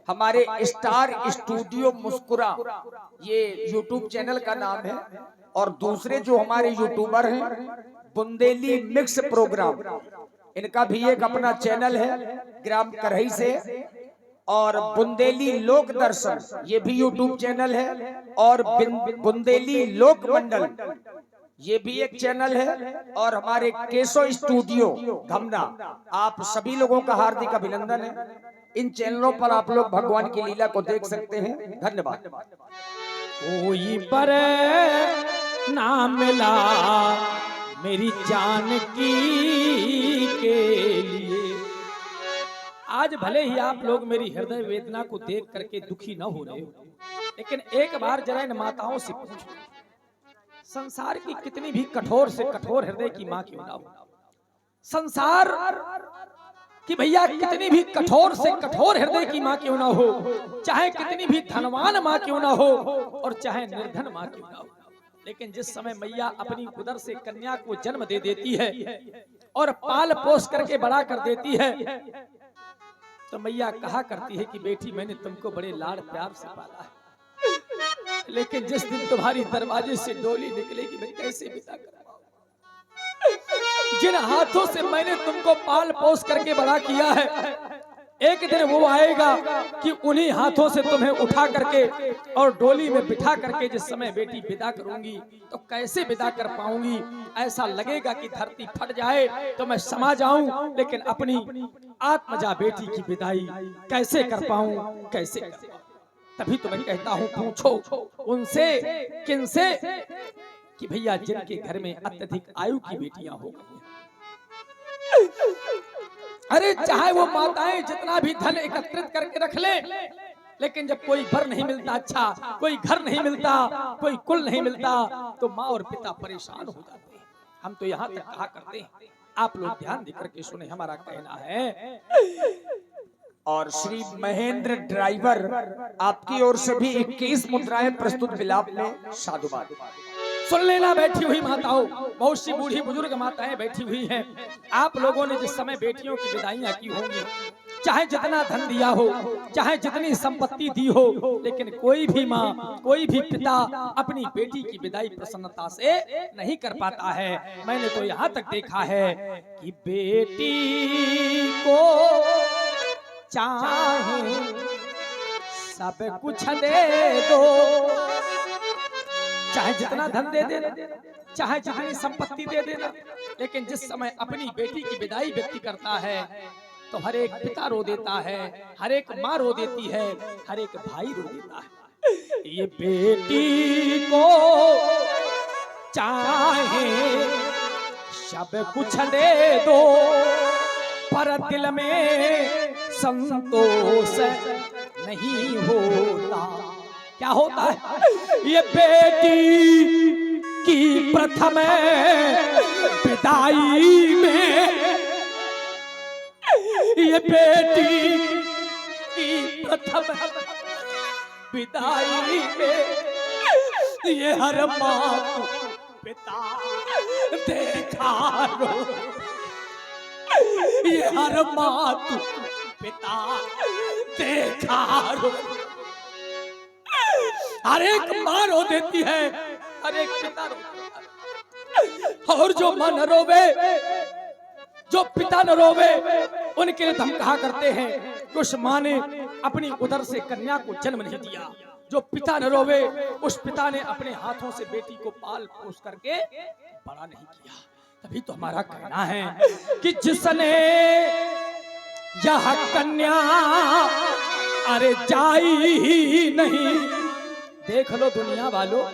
हमारे स्टार स्टूडियो मुस्कुरा ये यूट्यूब चैनल का नाम है, और दूसरे जो हमारे यूट्यूबर हैं बुंदेली मिक्स प्रोग्राम, इनका भी एक अपना चैनल है ग्राम करही से, और बुंदेली लोक दर्शन ये भी यूट्यूब चैनल है, और बुंदेली लोक मंडल ये भी एक चैनल है, और हमारे केशो स्टूडियो धमना। आप सभी लोगों का हार्दिक अभिनंदन है। इन चैनलों पर आप लोग भगवान की लीला को देख सकते हैं। धन्यवाद। कोई पर ना मिला मेरी जानकी के लिए। आज भले ही आप लोग मेरी हृदय वेदना को देख करके दुखी न हो रहे हो, लेकिन एक बार जरा इन माताओं से पूछो, संसार की कितनी भी कठोर से कठोर हृदय की मां क्यों ना हो, संसार कि भैया कितनी भी कठोर से कठोर हृदय की मां क्यों ना हो, चाहे कितनी भी धनवान मां क्यों ना हो, और चाहे निर्धन मां क्यों ना हो, लेकिन जिस समय मैया अपनी उदर से कन्या को जन्म दे देती है और पाल पोस करके बड़ा कर देती है, तो मैया कहा करती है कि बेटी मैंने तुमको बड़े लाड़ प्यार से पाला है, लेकिन जिस दिन तुम्हारी दरवाजे से डोली निकलेगी मैं कैसे विदा कर पाऊंगा। जिन हाथों से मैंने तुमको पाल पोस करके बड़ा किया है, एक दिन वो आएगा कि उन्हीं हाथों से तुम्हें उठा करके और डोली में बिठा करके जिस समय बेटी विदा करूंगी तो कैसे विदा कर पाऊंगी। ऐसा लगेगा कि धरती फट जाए तो मैं समा जाऊं, लेकिन अपनी आत्मजा बेटी की विदाई कैसे कर पाऊं, कैसे कर पाऊं। तभी तो मैं कहता हूं पूछो उनसे किनसे कि भैया जिनके घर में अत्यधिक आयु की बेटियां हो गई, अरे चाहे वो माताएं जितना भी धन एकत्रित करके रख ले, लेकिन जब कोई घर नहीं मिलता, अच्छा कोई घर नहीं मिलता, कोई कुल नहीं मिलता, तो माँ और पिता परेशान हो जाते हैं। हम तो यहाँ तक कहा करते हैं, आप लोग ध्यान देकर के सुने, हमारा कहना है। और श्री महेंद्र ड्राइवर आपकी ओर से भी 21 मुद्राएं प्रस्तुत विलाप में साधुवाद। सुन लेना बैठी हुई माताओं, बहुत सी बूढ़ी बुजुर्ग माताएं बैठी हुई हैं। आप लोगों ने जिस समय बेटियों की विदाइयां की होंगी, चाहे जितना धन दिया हो, चाहे जितनी संपत्ति दी हो, लेकिन कोई भी माँ, कोई भी पिता अपनी बेटी की विदाई प्रसन्नता से नहीं कर पाता है। मैंने तो यहाँ तक देखा है कि बेटी को चाहे सब कुछ दे दो, चाहे जितना धन दे देना, चाहे जितनी संपत्ति दे देना, लेकिन जिस समय अपनी बेटी की विदाई व्यक्ति करता है तो हर एक पिता रो देता है, हर एक माँ रो देती है, हर एक भाई रो देता है। ये बेटी को चाहे सब कुछ दे दो, पर दिल में संतोष नहीं होता। क्या होता है? ये बेटी की प्रथम विदाई में, ये बेटी की प्रथम विदाई में ये हर माँ पिता देखा रो, ये हर माँ पिता देखा रो। हर एक माँ रो देती है, हर एक पिता रो देता है। और जो मां न रोवे, जो पिता न रोवे, उनके लिए हम कहा करते हैं कि उस मां ने अपनी उदर से कन्या को जन्म नहीं दिया। जो पिता न रोवे, उस पिता ने अपने हाथों से बेटी को पाल पोस करके बड़ा नहीं किया। तभी तो हमारा कहना है कि जिसने यह कन्या अरे जाई ही नहीं। देख लो दुनिया वालों,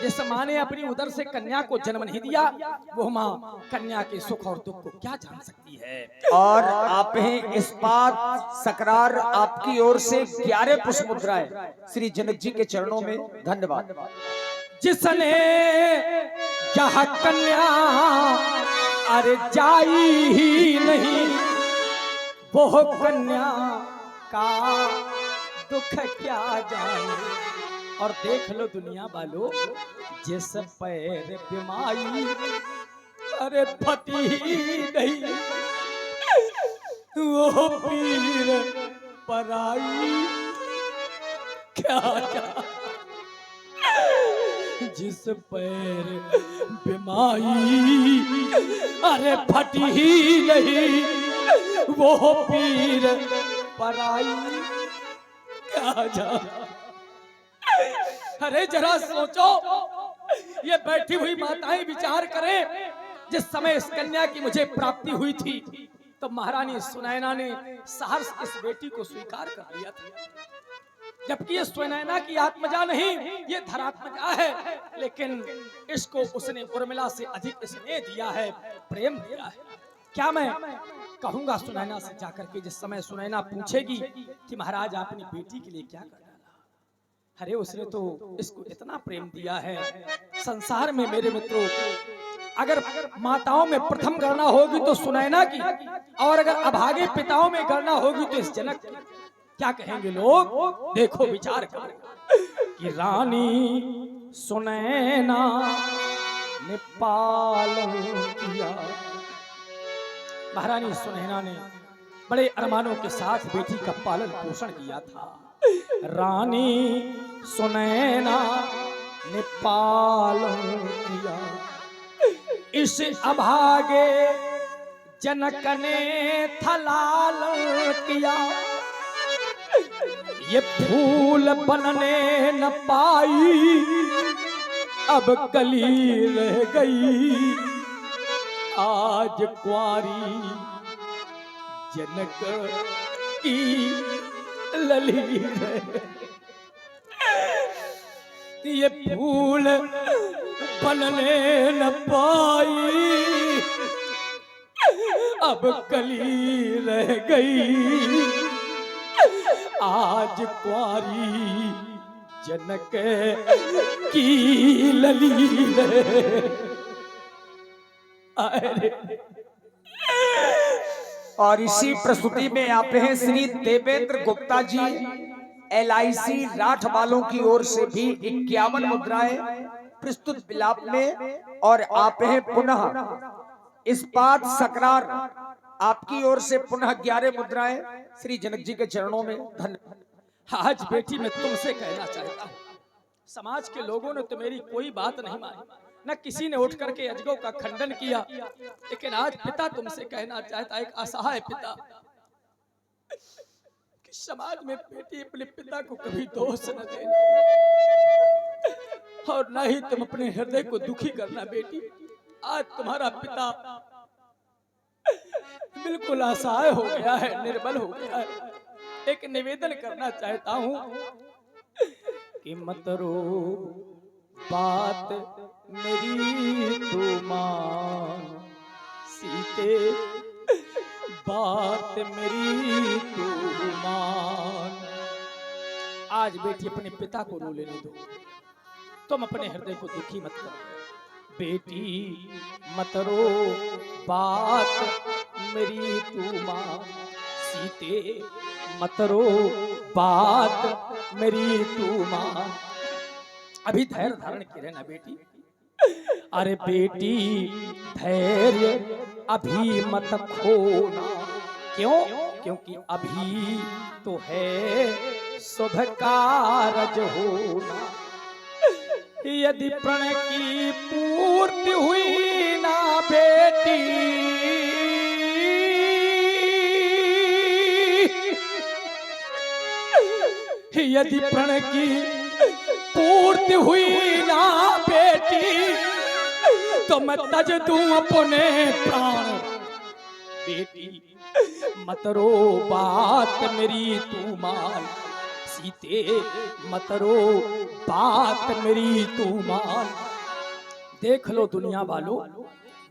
जिस मां ने अपनी उदर से कन्या को जन्म नहीं दिया, वो मां कन्या के सुख और दुख को क्या जान सकती है। और आप हैं इस्पात सकरार आपकी ओर से 11 पुष्प मुद्राएं श्री जनक जी के चरणों में। धन्यवाद। जिसने यह कन्या अरे जाई ही नहीं, वो कन्या का दुख क्या जाने। और देख लो दुनिया वालों, जिस पैर बीमारी अरे फटी नहीं, वो पीर पराई क्या जाने। जिस पैर बीमारी अरे फटी ही नहीं, वो पीर पराई क्या जाने। अरे जरा सोचो, ये बैठी हुई माताएं विचार करें। जिस समय इस कन्या की मुझे प्राप्ति हुई थी, तो महारानी सुनैना ने सहर्ष इस बेटी को स्वीकार कर लिया था। जबकि ये सुनैना की आत्मजा नहीं, ये धरात्मजा है, लेकिन इसको उसने उर्मिला से अधिक स्नेह दिया है, प्रेम दिया है। क्या मैं कहूंगा सुनैना से जाकर के, जिस समय सुनैना पूछेगी कि महाराज आपने बेटी के लिए क्या कर डाला। अरे उसने तो इसको इतना प्रेम दिया है। संसार में मेरे मित्रों, अगर माताओं में प्रथम गणना होगी तो सुनैना की, और अगर अभागे पिताओं में गणना होगी तो इस जनक की। क्या कहेंगे लोग? देखो विचार कर कि रानी सुनैना ने पालन किया। महारानी सुनैना ने बड़े अरमानों के साथ बेटी का पालन पोषण किया था। रानी सुनैना ने पालन किया, इस अभागे जनक ने थलाल किया। ये फूल बनने न पाई, अब कली रह गई। आज कुंवारी जनक की लली है। ये फूल बनने न पाई, अब कली रह गई। आज कुंवारी जनक की लली है। अरे और इसी प्रस्तुति में आप हैं श्री देवेंद्र गुप्ता जी LIC राठ वालों की ओर से भी 51 मुद्राएं प्रस्तुत विलाप में। और आप हैं पुनः इस्पात सकरार आपकी ओर से पुनः 11 मुद्राएं श्री जनक जी के चरणों में। धन्यवाद। आज बेटी मैं तुमसे कहना चाहता हूँ, समाज के लोगों ने तो मेरी कोई बात नहीं मानी, न किसी ने उठ करके अजगों का खंडन किया, लेकिन आज पिता तुमसे कहना चाहता है, एक असहाय पिता, कि समाज में बेटी अपने पिता को कभी दोष न देना, और न ही तुम अपने हृदय को दुखी करना। बेटी, आज तुम्हारा पिता बिल्कुल असहाय हो गया है, निर्बल हो गया है। एक निवेदन करना चाहता हूँ कि मत रो, बात मेरी तू मान, सीते बात मेरी तू मान। आज बेटी अपने पिता को रो लेने दो, तुम अपने हृदय को दुखी मत करो। बेटी मत रो, बात मेरी तू मान, सीते मत रो, बात मेरी तू मान। अभी धैर्य धारण की रहना बेटी। अरे बेटी धैर्य अभी मत खोना। क्यों? क्योंकि अभी तो है सुध कारज होना। यदि प्रण की पूर्ति हुई ना बेटी, यदि प्रण की पूर्ति हुई ना बेटी, तो मैं तज दूं अपने प्राण बेटी। मत रो बात मेरी तू मान सीते, मत रो बात मेरी तू मान। देख लो दुनिया वालों,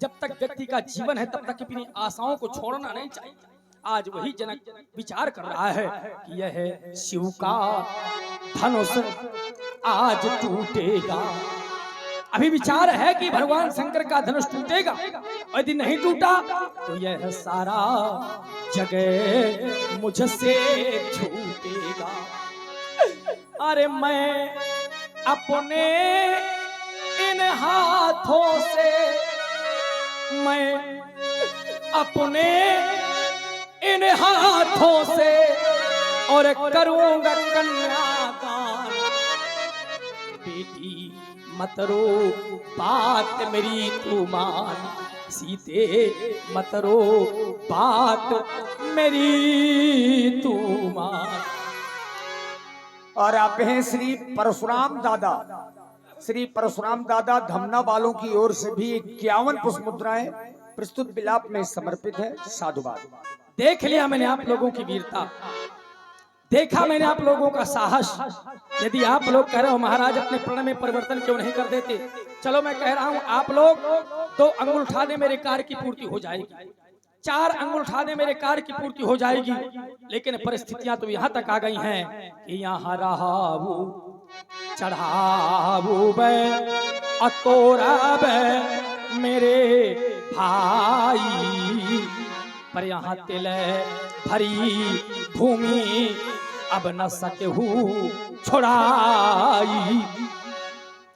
जब तक व्यक्ति का जीवन है तब तक अपनी आशाओं को छोड़ना नहीं चाहिए। आज वही जनक विचार कर रहा है कि यह शिव का धनुष आज टूटेगा। अभी विचार है कि भगवान शंकर का धनुष टूटेगा, और यदि नहीं टूटा तो यह सारा जगह मुझसे छूटेगा। अरे मैं अपने इन हाथों से, मैं अपने इन हाथों से और करूंगा कन्यादान। बेटी मत रो बात मेरी तू मान सीते, मत रो बात मेरी तू मान। और आप हैं श्री परशुराम दादा। श्री परशुराम दादा धमना वालों की ओर से भी 51 पुष्प मुद्राएं प्रस्तुत विलाप में समर्पित है। साधुवाद। देख लिया मैंने आप लोगों की वीरता, देखा मैंने आप लोगों का साहस। यदि आप लोग कह रहे हो महाराज अपने प्रण में परिवर्तन क्यों नहीं कर देते, चलो मैं कह रहा हूं आप लोग 2 अंगुल उठा दे मेरे कार्य की पूर्ति हो जाएगी, 4 अंगुल उठा दे मेरे कार्य की पूर्ति हो जाएगी। लेकिन परिस्थितियां तो यहाँ तक आ गई हैं कि यहाँ रहाबू चढ़ाबू बे अतोरा बे मेरे भाई, पर यहाँ तिल भरी भूमि अब न सके हूँ छोड़ाई।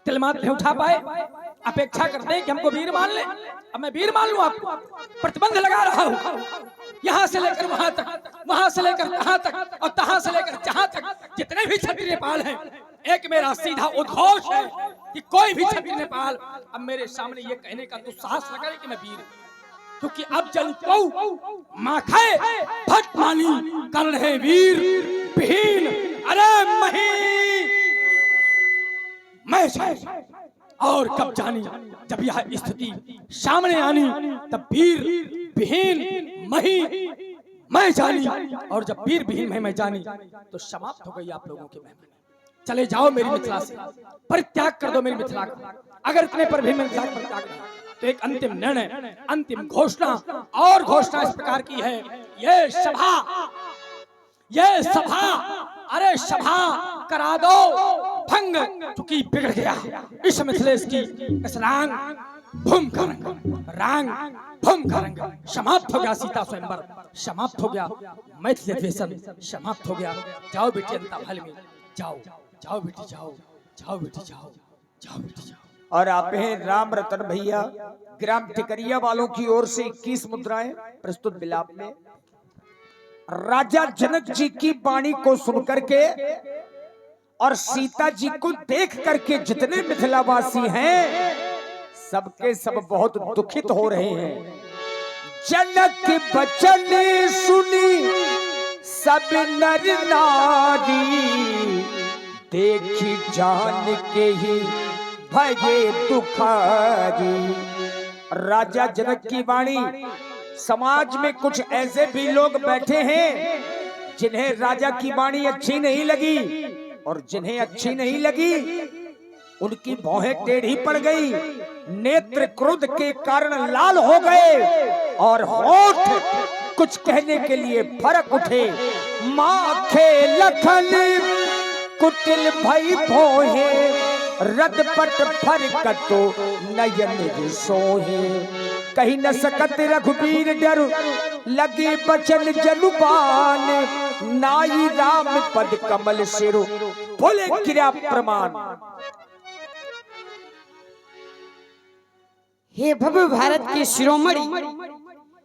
तिल मात्र नहीं उठा पाए, अपेक्षा करते हैं कि हमको वीर मान ले। अब मैं वीर मान लूं आपको, प्रतिबंध लगा रहा हूं, यहां से लेकर वहां तक, वहां से लेकर तहां तक, और तहां से लेकर जहां तक जितने भी क्षत्रिय नेपाल हैं, एक मेरा सीधा उद्घोष है कि कोई भी क्षत्रिय नेपाल अब मेरे सामने ये कहने का दुस्साहस न करे कि मैं वीर, क्योंकि अब जल को माखे भट मानी कर रहे वीर विहीन। अरे मही मैं और कब जानी जब यह स्थिति सामने आनी, तब वीर विहीन मही मैं जानी, और जब वीर विहीन मैं जानी तो समाप्त हो गई आप लोगों की मेहमानी। चले जाओ मेरी मिथिला से, परित्याग कर दो मेरी मिथिला को। अगर इतने पर भी मिथिला का परित्याग नहीं तो एक अंतिम निर्णय, अंतिम घोषणा, और घोषणा इस प्रकार की है, ये सभा अरे सभा करा दो भंग, चूंकि बिगड़ गया इस मिथिलेश की इस रांग भूम का रंग भूम का रंग। समाप्त हो गया सीता स्वयंवर, समाप्त हो गया मैथिली अधिवेशन, समाप्त हो गया। जाओ बेटी अंताभल में, जाओ जाओ बेटी, जाओ जाओ बेटी, जाओ जाओ बेटी जाओ। और आप हैं राम रतन भैया ग्राम टिकरिया वालों की ओर से 21 मुद्राएं प्रस्तुत विलाप में। राजा जनक जी की वाणी को सुनकर के और सीता जी को देख करके जितने मिथिलावासी हैं सबके सब बहुत दुखित हो रहे हैं। जनक बचन सुनी सब नर नारी, देखी जान के ही भये दुखारी। राजा जनक की वाणी, समाज में कुछ ऐसे भी लोग बैठे हैं जिन्हें राजा की वाणी अच्छी नहीं लगी, और जिन्हें अच्छी नहीं लगी उनकी भौहें टेढ़ी पड़ गई, नेत्र क्रोध के कारण लाल हो गए, और होठ कुछ कहने के लिए फरक उठे। माखे लखन कुटिल भई भोहे, रदपट फरकतो नयन सोहे। कहीं न सकत रघुबीर डर, लगे बचन जलुबान, नाई राम पद कमल सिरो, बोले क्रिया प्रमाण। हे भव्य भारत के शिरोमणि,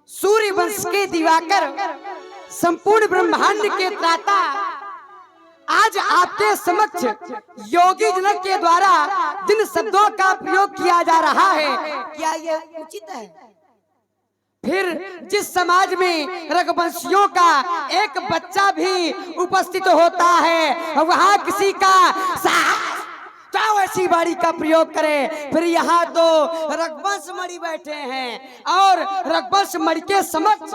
सूर्य वंश के दिवाकर, संपूर्ण ब्रह्मांड के त्राता, आज आपके समक्ष योगी जनक के द्वारा जिन शब्दों का प्रयोग किया जा रहा है, क्या ये उचित है? फिर जिस समाज में रघुवंशियों का एक बच्चा भी उपस्थित होता है, वहां किसी का तो ऐसी बाड़ी का प्रयोग करे। फिर यहाँ तो रघुवंश मणि बैठे हैं और रघुवंश मणि के समक्ष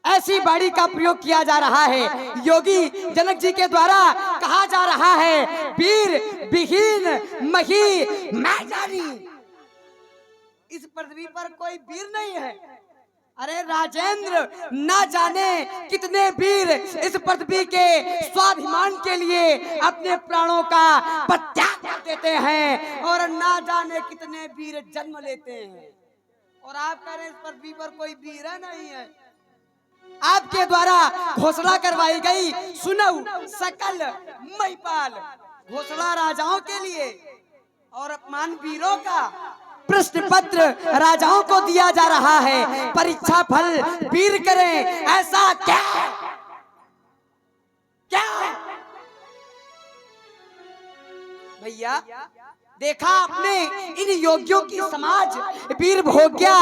ऐसी बाड़ी का प्रयोग किया जा रहा है। योगी जनक जी के द्वारा कहा जा रहा है, वीर विहीन मही मैं जानी। इस पृथ्वी पर कोई वीर नहीं है। अरे राजेंद्र, ना जाने कितने वीर इस पृथ्वी के स्वाभिमान के लिए अपने प्राणों का परित्याग कर देते हैं और ना जाने कितने वीर जन्म लेते हैं। और आप कह रहे हैं इस पृथ्वी पर कोई वीर नहीं है। आपके द्वारा घोषणा करवाई गई, सुनो सकल महिपाल, घोषणा राजाओं के लिए और अपमान वीरों का प्रश्न पत्र राजाओं को दिया जा रहा है। परीक्षा फल वीर करें, ऐसा क्या क्या भैया देखा आपने इन योगियों की समाज वीर भोग्या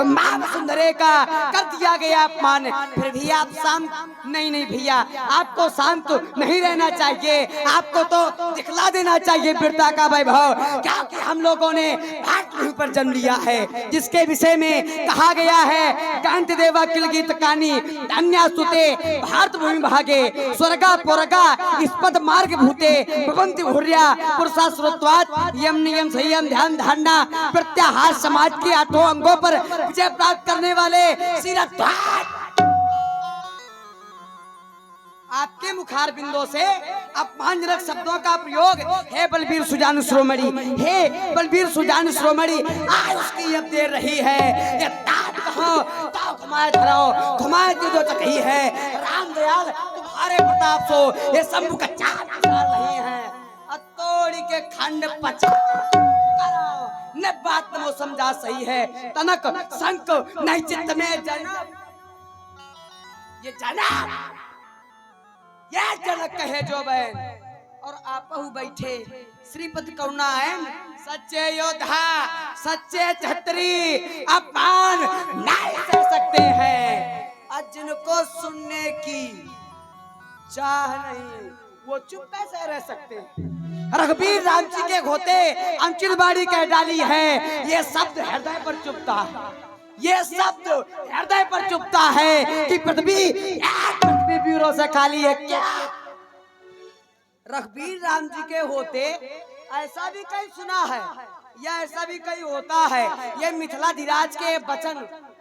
मां सुंदरे का कर दिया गया अपमान। फिर भी आप शांत नहीं भैया, आपको शांत नहीं रहना चाहिए, आपको तो दिखला देना चाहिए वीरता का वैभव। क्योंकि हम लोगों ने भारत भूमि पर जन्म लिया है, जिसके विषय में कहा गया है, कांत देवा किल गीत कानी अन्या सुते भारत भूमि भागे स्वर्गा पोरगा इस्पद मार्ग भूते भवंति भूर्या पुरुषा श्रोत्वात् यम नियम संयम ध्यान धारणा प्रत्याहार समाज के 8 अंगों पर विजय प्राप्त करने वाले आपके मुखार बिंदों से अपमानजनक शब्दों का प्रयोग, हे बलबीर सुजान श्रोमणि, हे बलबीर सुजान श्रोमणि, आज उसकी अब देर रही है। ये तात कहो तो घुमाए धराओ, घुमाए जो चकही है। राम दयाल तुम्हारे प्रताप सो ये शंभु का चाल नहीं है। अतोड़ी के खंड पचा कराओ न बात वो समझा सही है। तनक संक नहीं चित्त में जनक, ये जनक ये जनक कहे जो बहन। और आपहु बैठे श्रीपति करुणायन सच्चे योद्धा सच्चे छत्री अपमान नहीं सह सकते हैं। आज जिनको सुनने की चाह नहीं वो चुप कैसे रह सकते हैं। रघुवीर राम जी के घोते अंचिलबाड़ी कह डाली है, ये शब्द हृदय पर चुभता है, ये शब्द हृदय पर चुभता है कि पृथ्वी वीरों से खाली है क्या। रघुवीर राम जी के होते ऐसा भी कहीं सुना है या ऐसा भी कहीं होता है। ये मिथिलाधिराज के वचन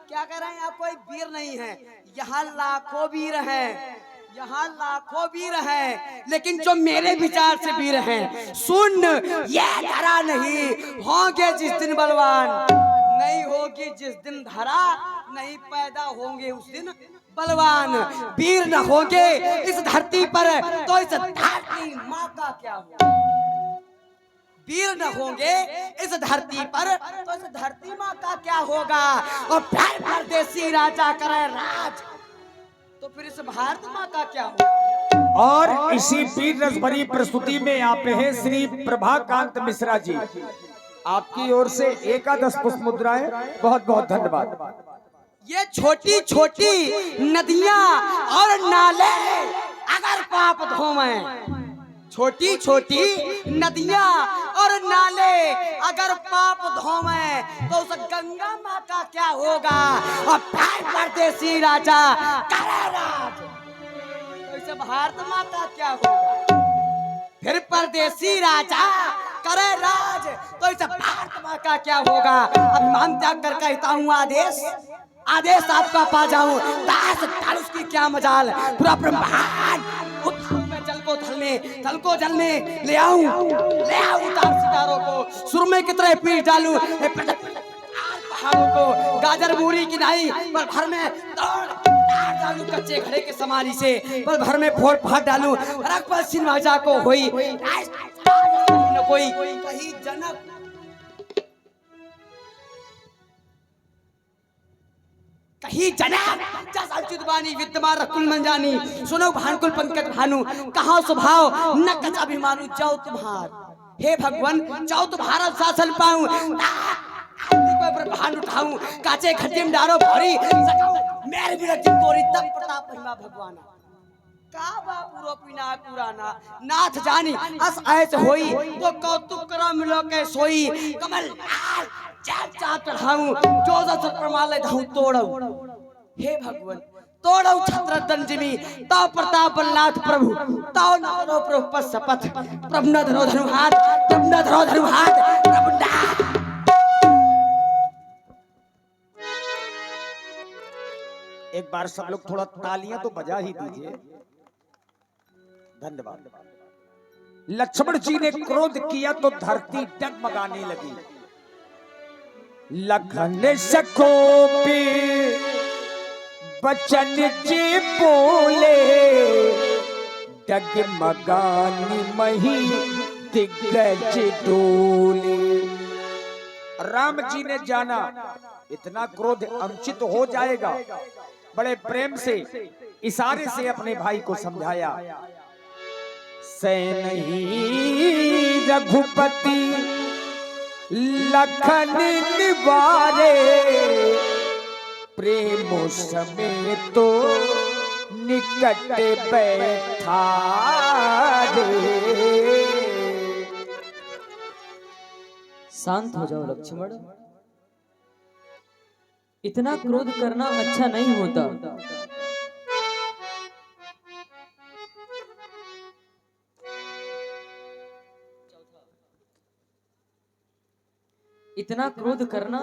क्या कह रहे हैं, यहाँ कोई वीर नहीं है, यहाँ लाखों वीर हैं, यहाँ लाखों वीर हैं, लेकिन जो मेरे विचार से वीर हैं सुन, ये धरा नहीं होंगे जिस दिन बलवान, नहीं होगी जिस दिन धरा, नहीं पैदा होंगे उस दिन बलवान। वीर न होंगे इस धरती पर तो इस धरती माँ का क्या होगा। वीर न होंगे इस धरती पर तो इस धरती माँ का क्या होगा। और फिर परदेसी राजा करे राज तो फिर इस भारत माँ का क्या होगा। और इसी वीर रस भरी प्रस्तुति में यहाँ पे है श्री प्रभाकांत मिश्रा जी, आपकी ओर से एकादश पुष्प मुद्राएं, बहुत बहुत धन्यवाद। ये छोटी छोटी नदियां और नाले अगर पाप धोवें, छोटी छोटी नदियां और नाले अगर पाप धोवें तो उस गंगा माँ का क्या होगा। और फिर परदेसी राजा करे राज तो इस भारत माँ का क्या होगा। फिर परदेसी राजा करे राज तो इस भारत माँ का क्या होगा। अभिमान त्याग कर कहता हूँ आदेश आपका पा जाऊं, दास धनुष की क्या मजाल, पूरा ब्रह्मांड जल को जल में ले आऊं उतार सितारों को, सुरमे की तरह पीट डालूं पहाड़ों को, गाजर मूरी की नाई पर भर में डालूं, कच्चे घड़े के समारी से पर भर में फोड़ फाड़ डालूं, रघुपत सिंह राजा को होई कोई कहीं जनक कहीं जनाब जस अच्युत बानी विद्यमान रकुल मंजानी सुनो भानुकुल पंकज भानु कहाँ स्वभाव न कच अभिमानु जाओ तुम्हार हे भगवान जाओ तुम्हारा शासन पाऊं पर भान उठाऊं काचे खड्डे में डारो भरी सकाऊं मेरे बिना चिंतोरी तब प्रताप महिमा भगवान का बा पूरो पिना पुराना नाथ जानी अस ऐसे होई तो कौतुक करो मिलो के सोई कमल चार चार चढ़ाऊं जो जो प्रमाले धाऊं तोड़ूं हे भगवान तोड़ो छत्र दंजमी तो प्रताप बल्लाथ प्रभु तो नारो प्रभु पर शपथ प्रभु न धरो धनु हाथ प्रभु न धरो धनु हाथ प्रभु ना एक बार सब लोग थोड़ा तालियां तो बजा ही दीजिए। धन्यवाद। लक्ष्मण जी ने क्रोध किया तो धरती डगमगाने लगी। लखन सकोपी बचन जी बोले डगमगानी मही दिग्गज डोले। राम जी ने जाना इतना क्रोध अंचित हो जाएगा, बड़े प्रेम से इशारे से अपने भाई को समझाया। से नहीं रघुपति लखन निवारे प्रेम समेत तो निकट बैठा रे। शांत हो जाओ लक्ष्मण, इतना क्रोध करना अच्छा नहीं होता। इतना क्रोध करना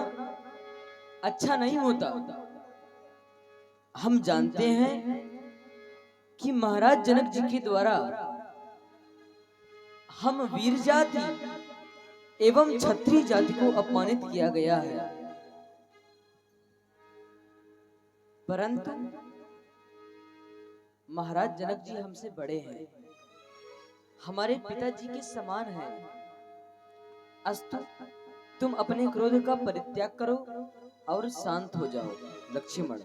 अच्छा नहीं होता। हम जानते हैं कि महाराज जनक जी के द्वारा हम वीर जाति एवं क्षत्रिय जाति को अपमानित किया गया है, परंतु महाराज जनक जी हमसे बड़े हैं, हमारे पिताजी के समान हैं। अस्तु तुम अपने क्रोध का परित्याग करो और शांत हो जाओ लक्ष्मण।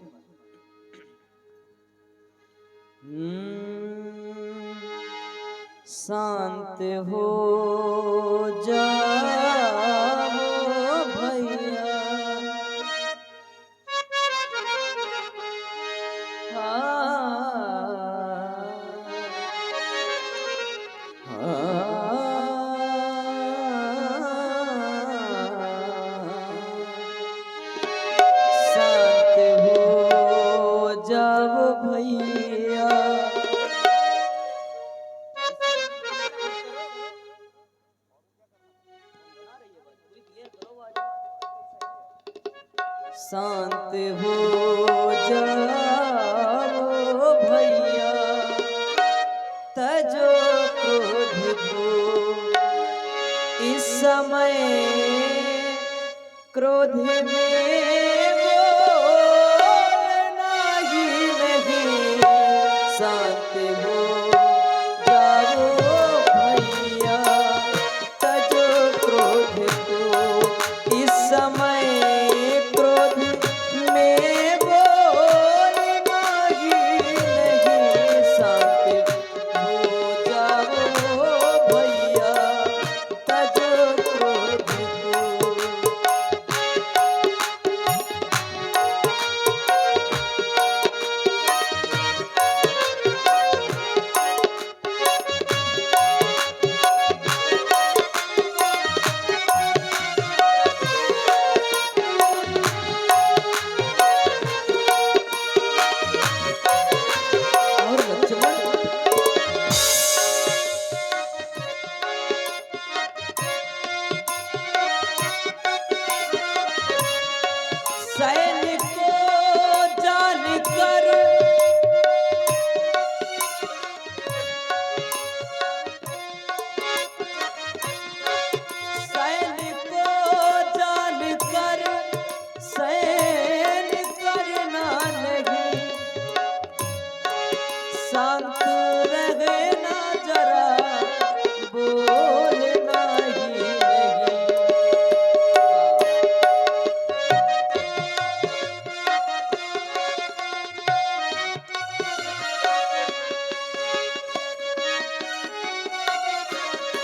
शांत हो जाओ भैया, शांत हो जाओ भैया, तजो क्रोध को इस समय क्रोध में बोलना ही नहीं। शांत हो जाओ भैया, तजो क्रोध को इस समय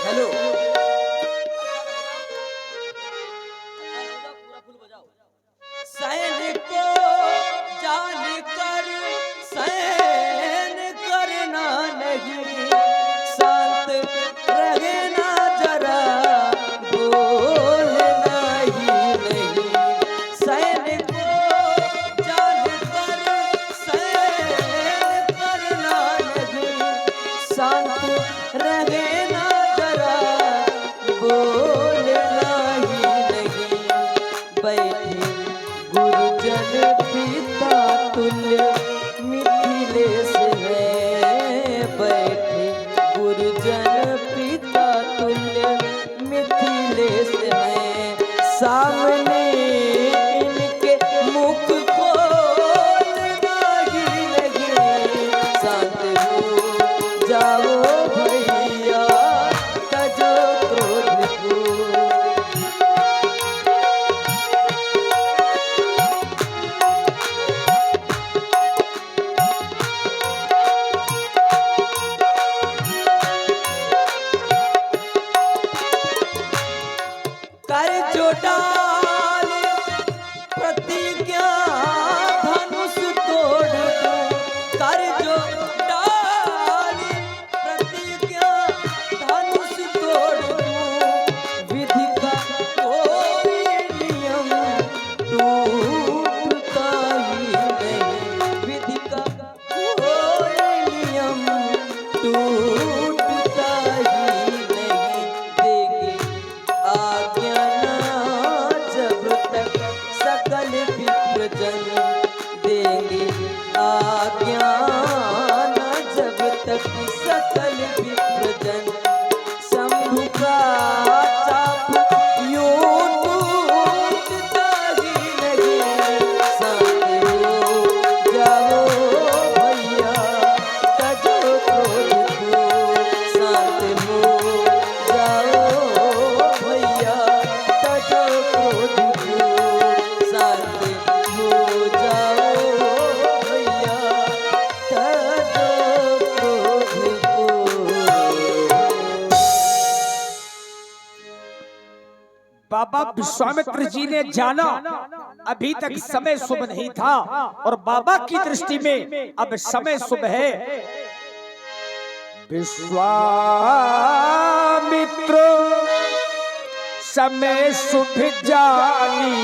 हेलो सैन को जान कर सैन करना नहीं, शांत रहना जरा बोलना ही नहीं। सैन को जान कर सैन करना नहीं, शांत रहना जरा बोलना ही नहीं। बैठे गुरुजन पिता तुल्य मिथिलेश में, बैठे गुरुजन पिता तुल्य मिथिलेश में। सामने इनके मुख खोलना ही नहीं, शांत हो जाओ भैया तजो क्रोध को। कर जो डाल प्रतिज्ञा धनुष तोड़ दूं, कर जो डाल प्रतिज्ञा धनुष तोड़ दूं। विधि का कोई नियम टूटता ही नहीं, विधि का कोई नियम टूटता ही नहीं। देगी आज्ञा ना जब तक सकल विप्रजन, देंगे आज्ञा ना जब तक सकल विप्रजन। शंभु का चाप यूं टूटता ही नहीं, शांत हो जाओ भैया तजो क्रोध को। शांत हो जाओ भैया तजो क्रोध को, शांत हो जाओ भैया तजो क्रोध को। बाबा विश्वामित्र जी ने जाना अभी तक समय शुभ नहीं था, और बाबा की दृष्टि में अब समय शुभ है। विश्वामित्र समय शुभ जानी,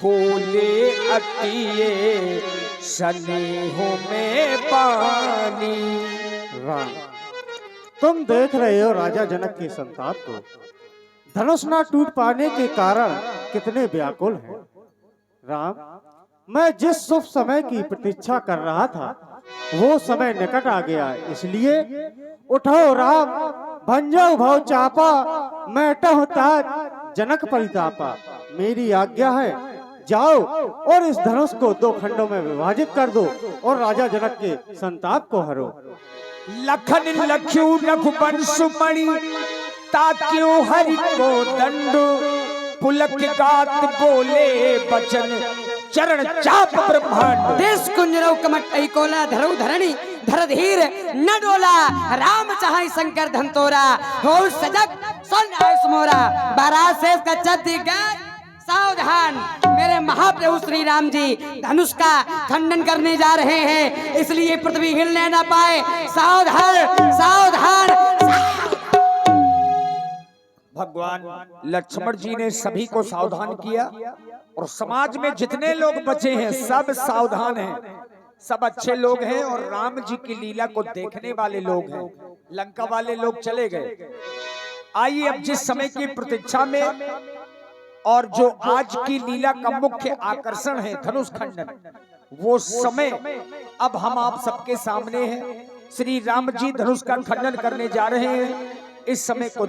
बोले अतिये स्नेह में पानी। राम, तुम देख रहे हो राजा जनक के संताप को। धनुष न टूट पाने के कारण कितने व्याकुल हैं। राम, मैं जिस शुभ समय की प्रतीक्षा कर रहा था वो समय निकट आ गया, इसलिए उठो राम, भंजो भव चापा, मैटो ताज जनक परितापा। मेरी आज्ञा है, जाओ और इस धनुष को 2 खंडों में विभाजित कर दो और राजा जनक के संताप को हरो। लखन लख्यू रघुवंश मणि, ताक्यों हरि को दंड। पुलक गात बोले बचन, चरण चाप ब्रह्मांड। देश कुंजरौ कमट कोला धरौ धरणी, धर धीर न डोला। राम चाहे शंकर धनतोरा, हो सजग सुन आयुष मोरा। बारात शेष का चद्दी गाय, सावधान, मेरे महाप्रभु श्री राम जी धनुष का खंडन करने जा रहे हैं, इसलिए पृथ्वी हिलने न पाए। सावधान सावधान। भगवान लक्ष्मण जी ने सभी को सावधान किया, और समाज में जितने लोग बचे हैं सब सावधान हैं, सब अच्छे लोग हैं, और राम जी की लीला को देखने वाले लोग हैं। लंका वाले लोग चले गए। आइए अब जिस समय की प्रतीक्षा में और जो आज की लीला का मुख्य आकर्षण है धनुष खंडन, वो समय अब हम आप सबके सामने है। श्री राम जी धनुष का खंडन करने जा रहे हैं। इस समय को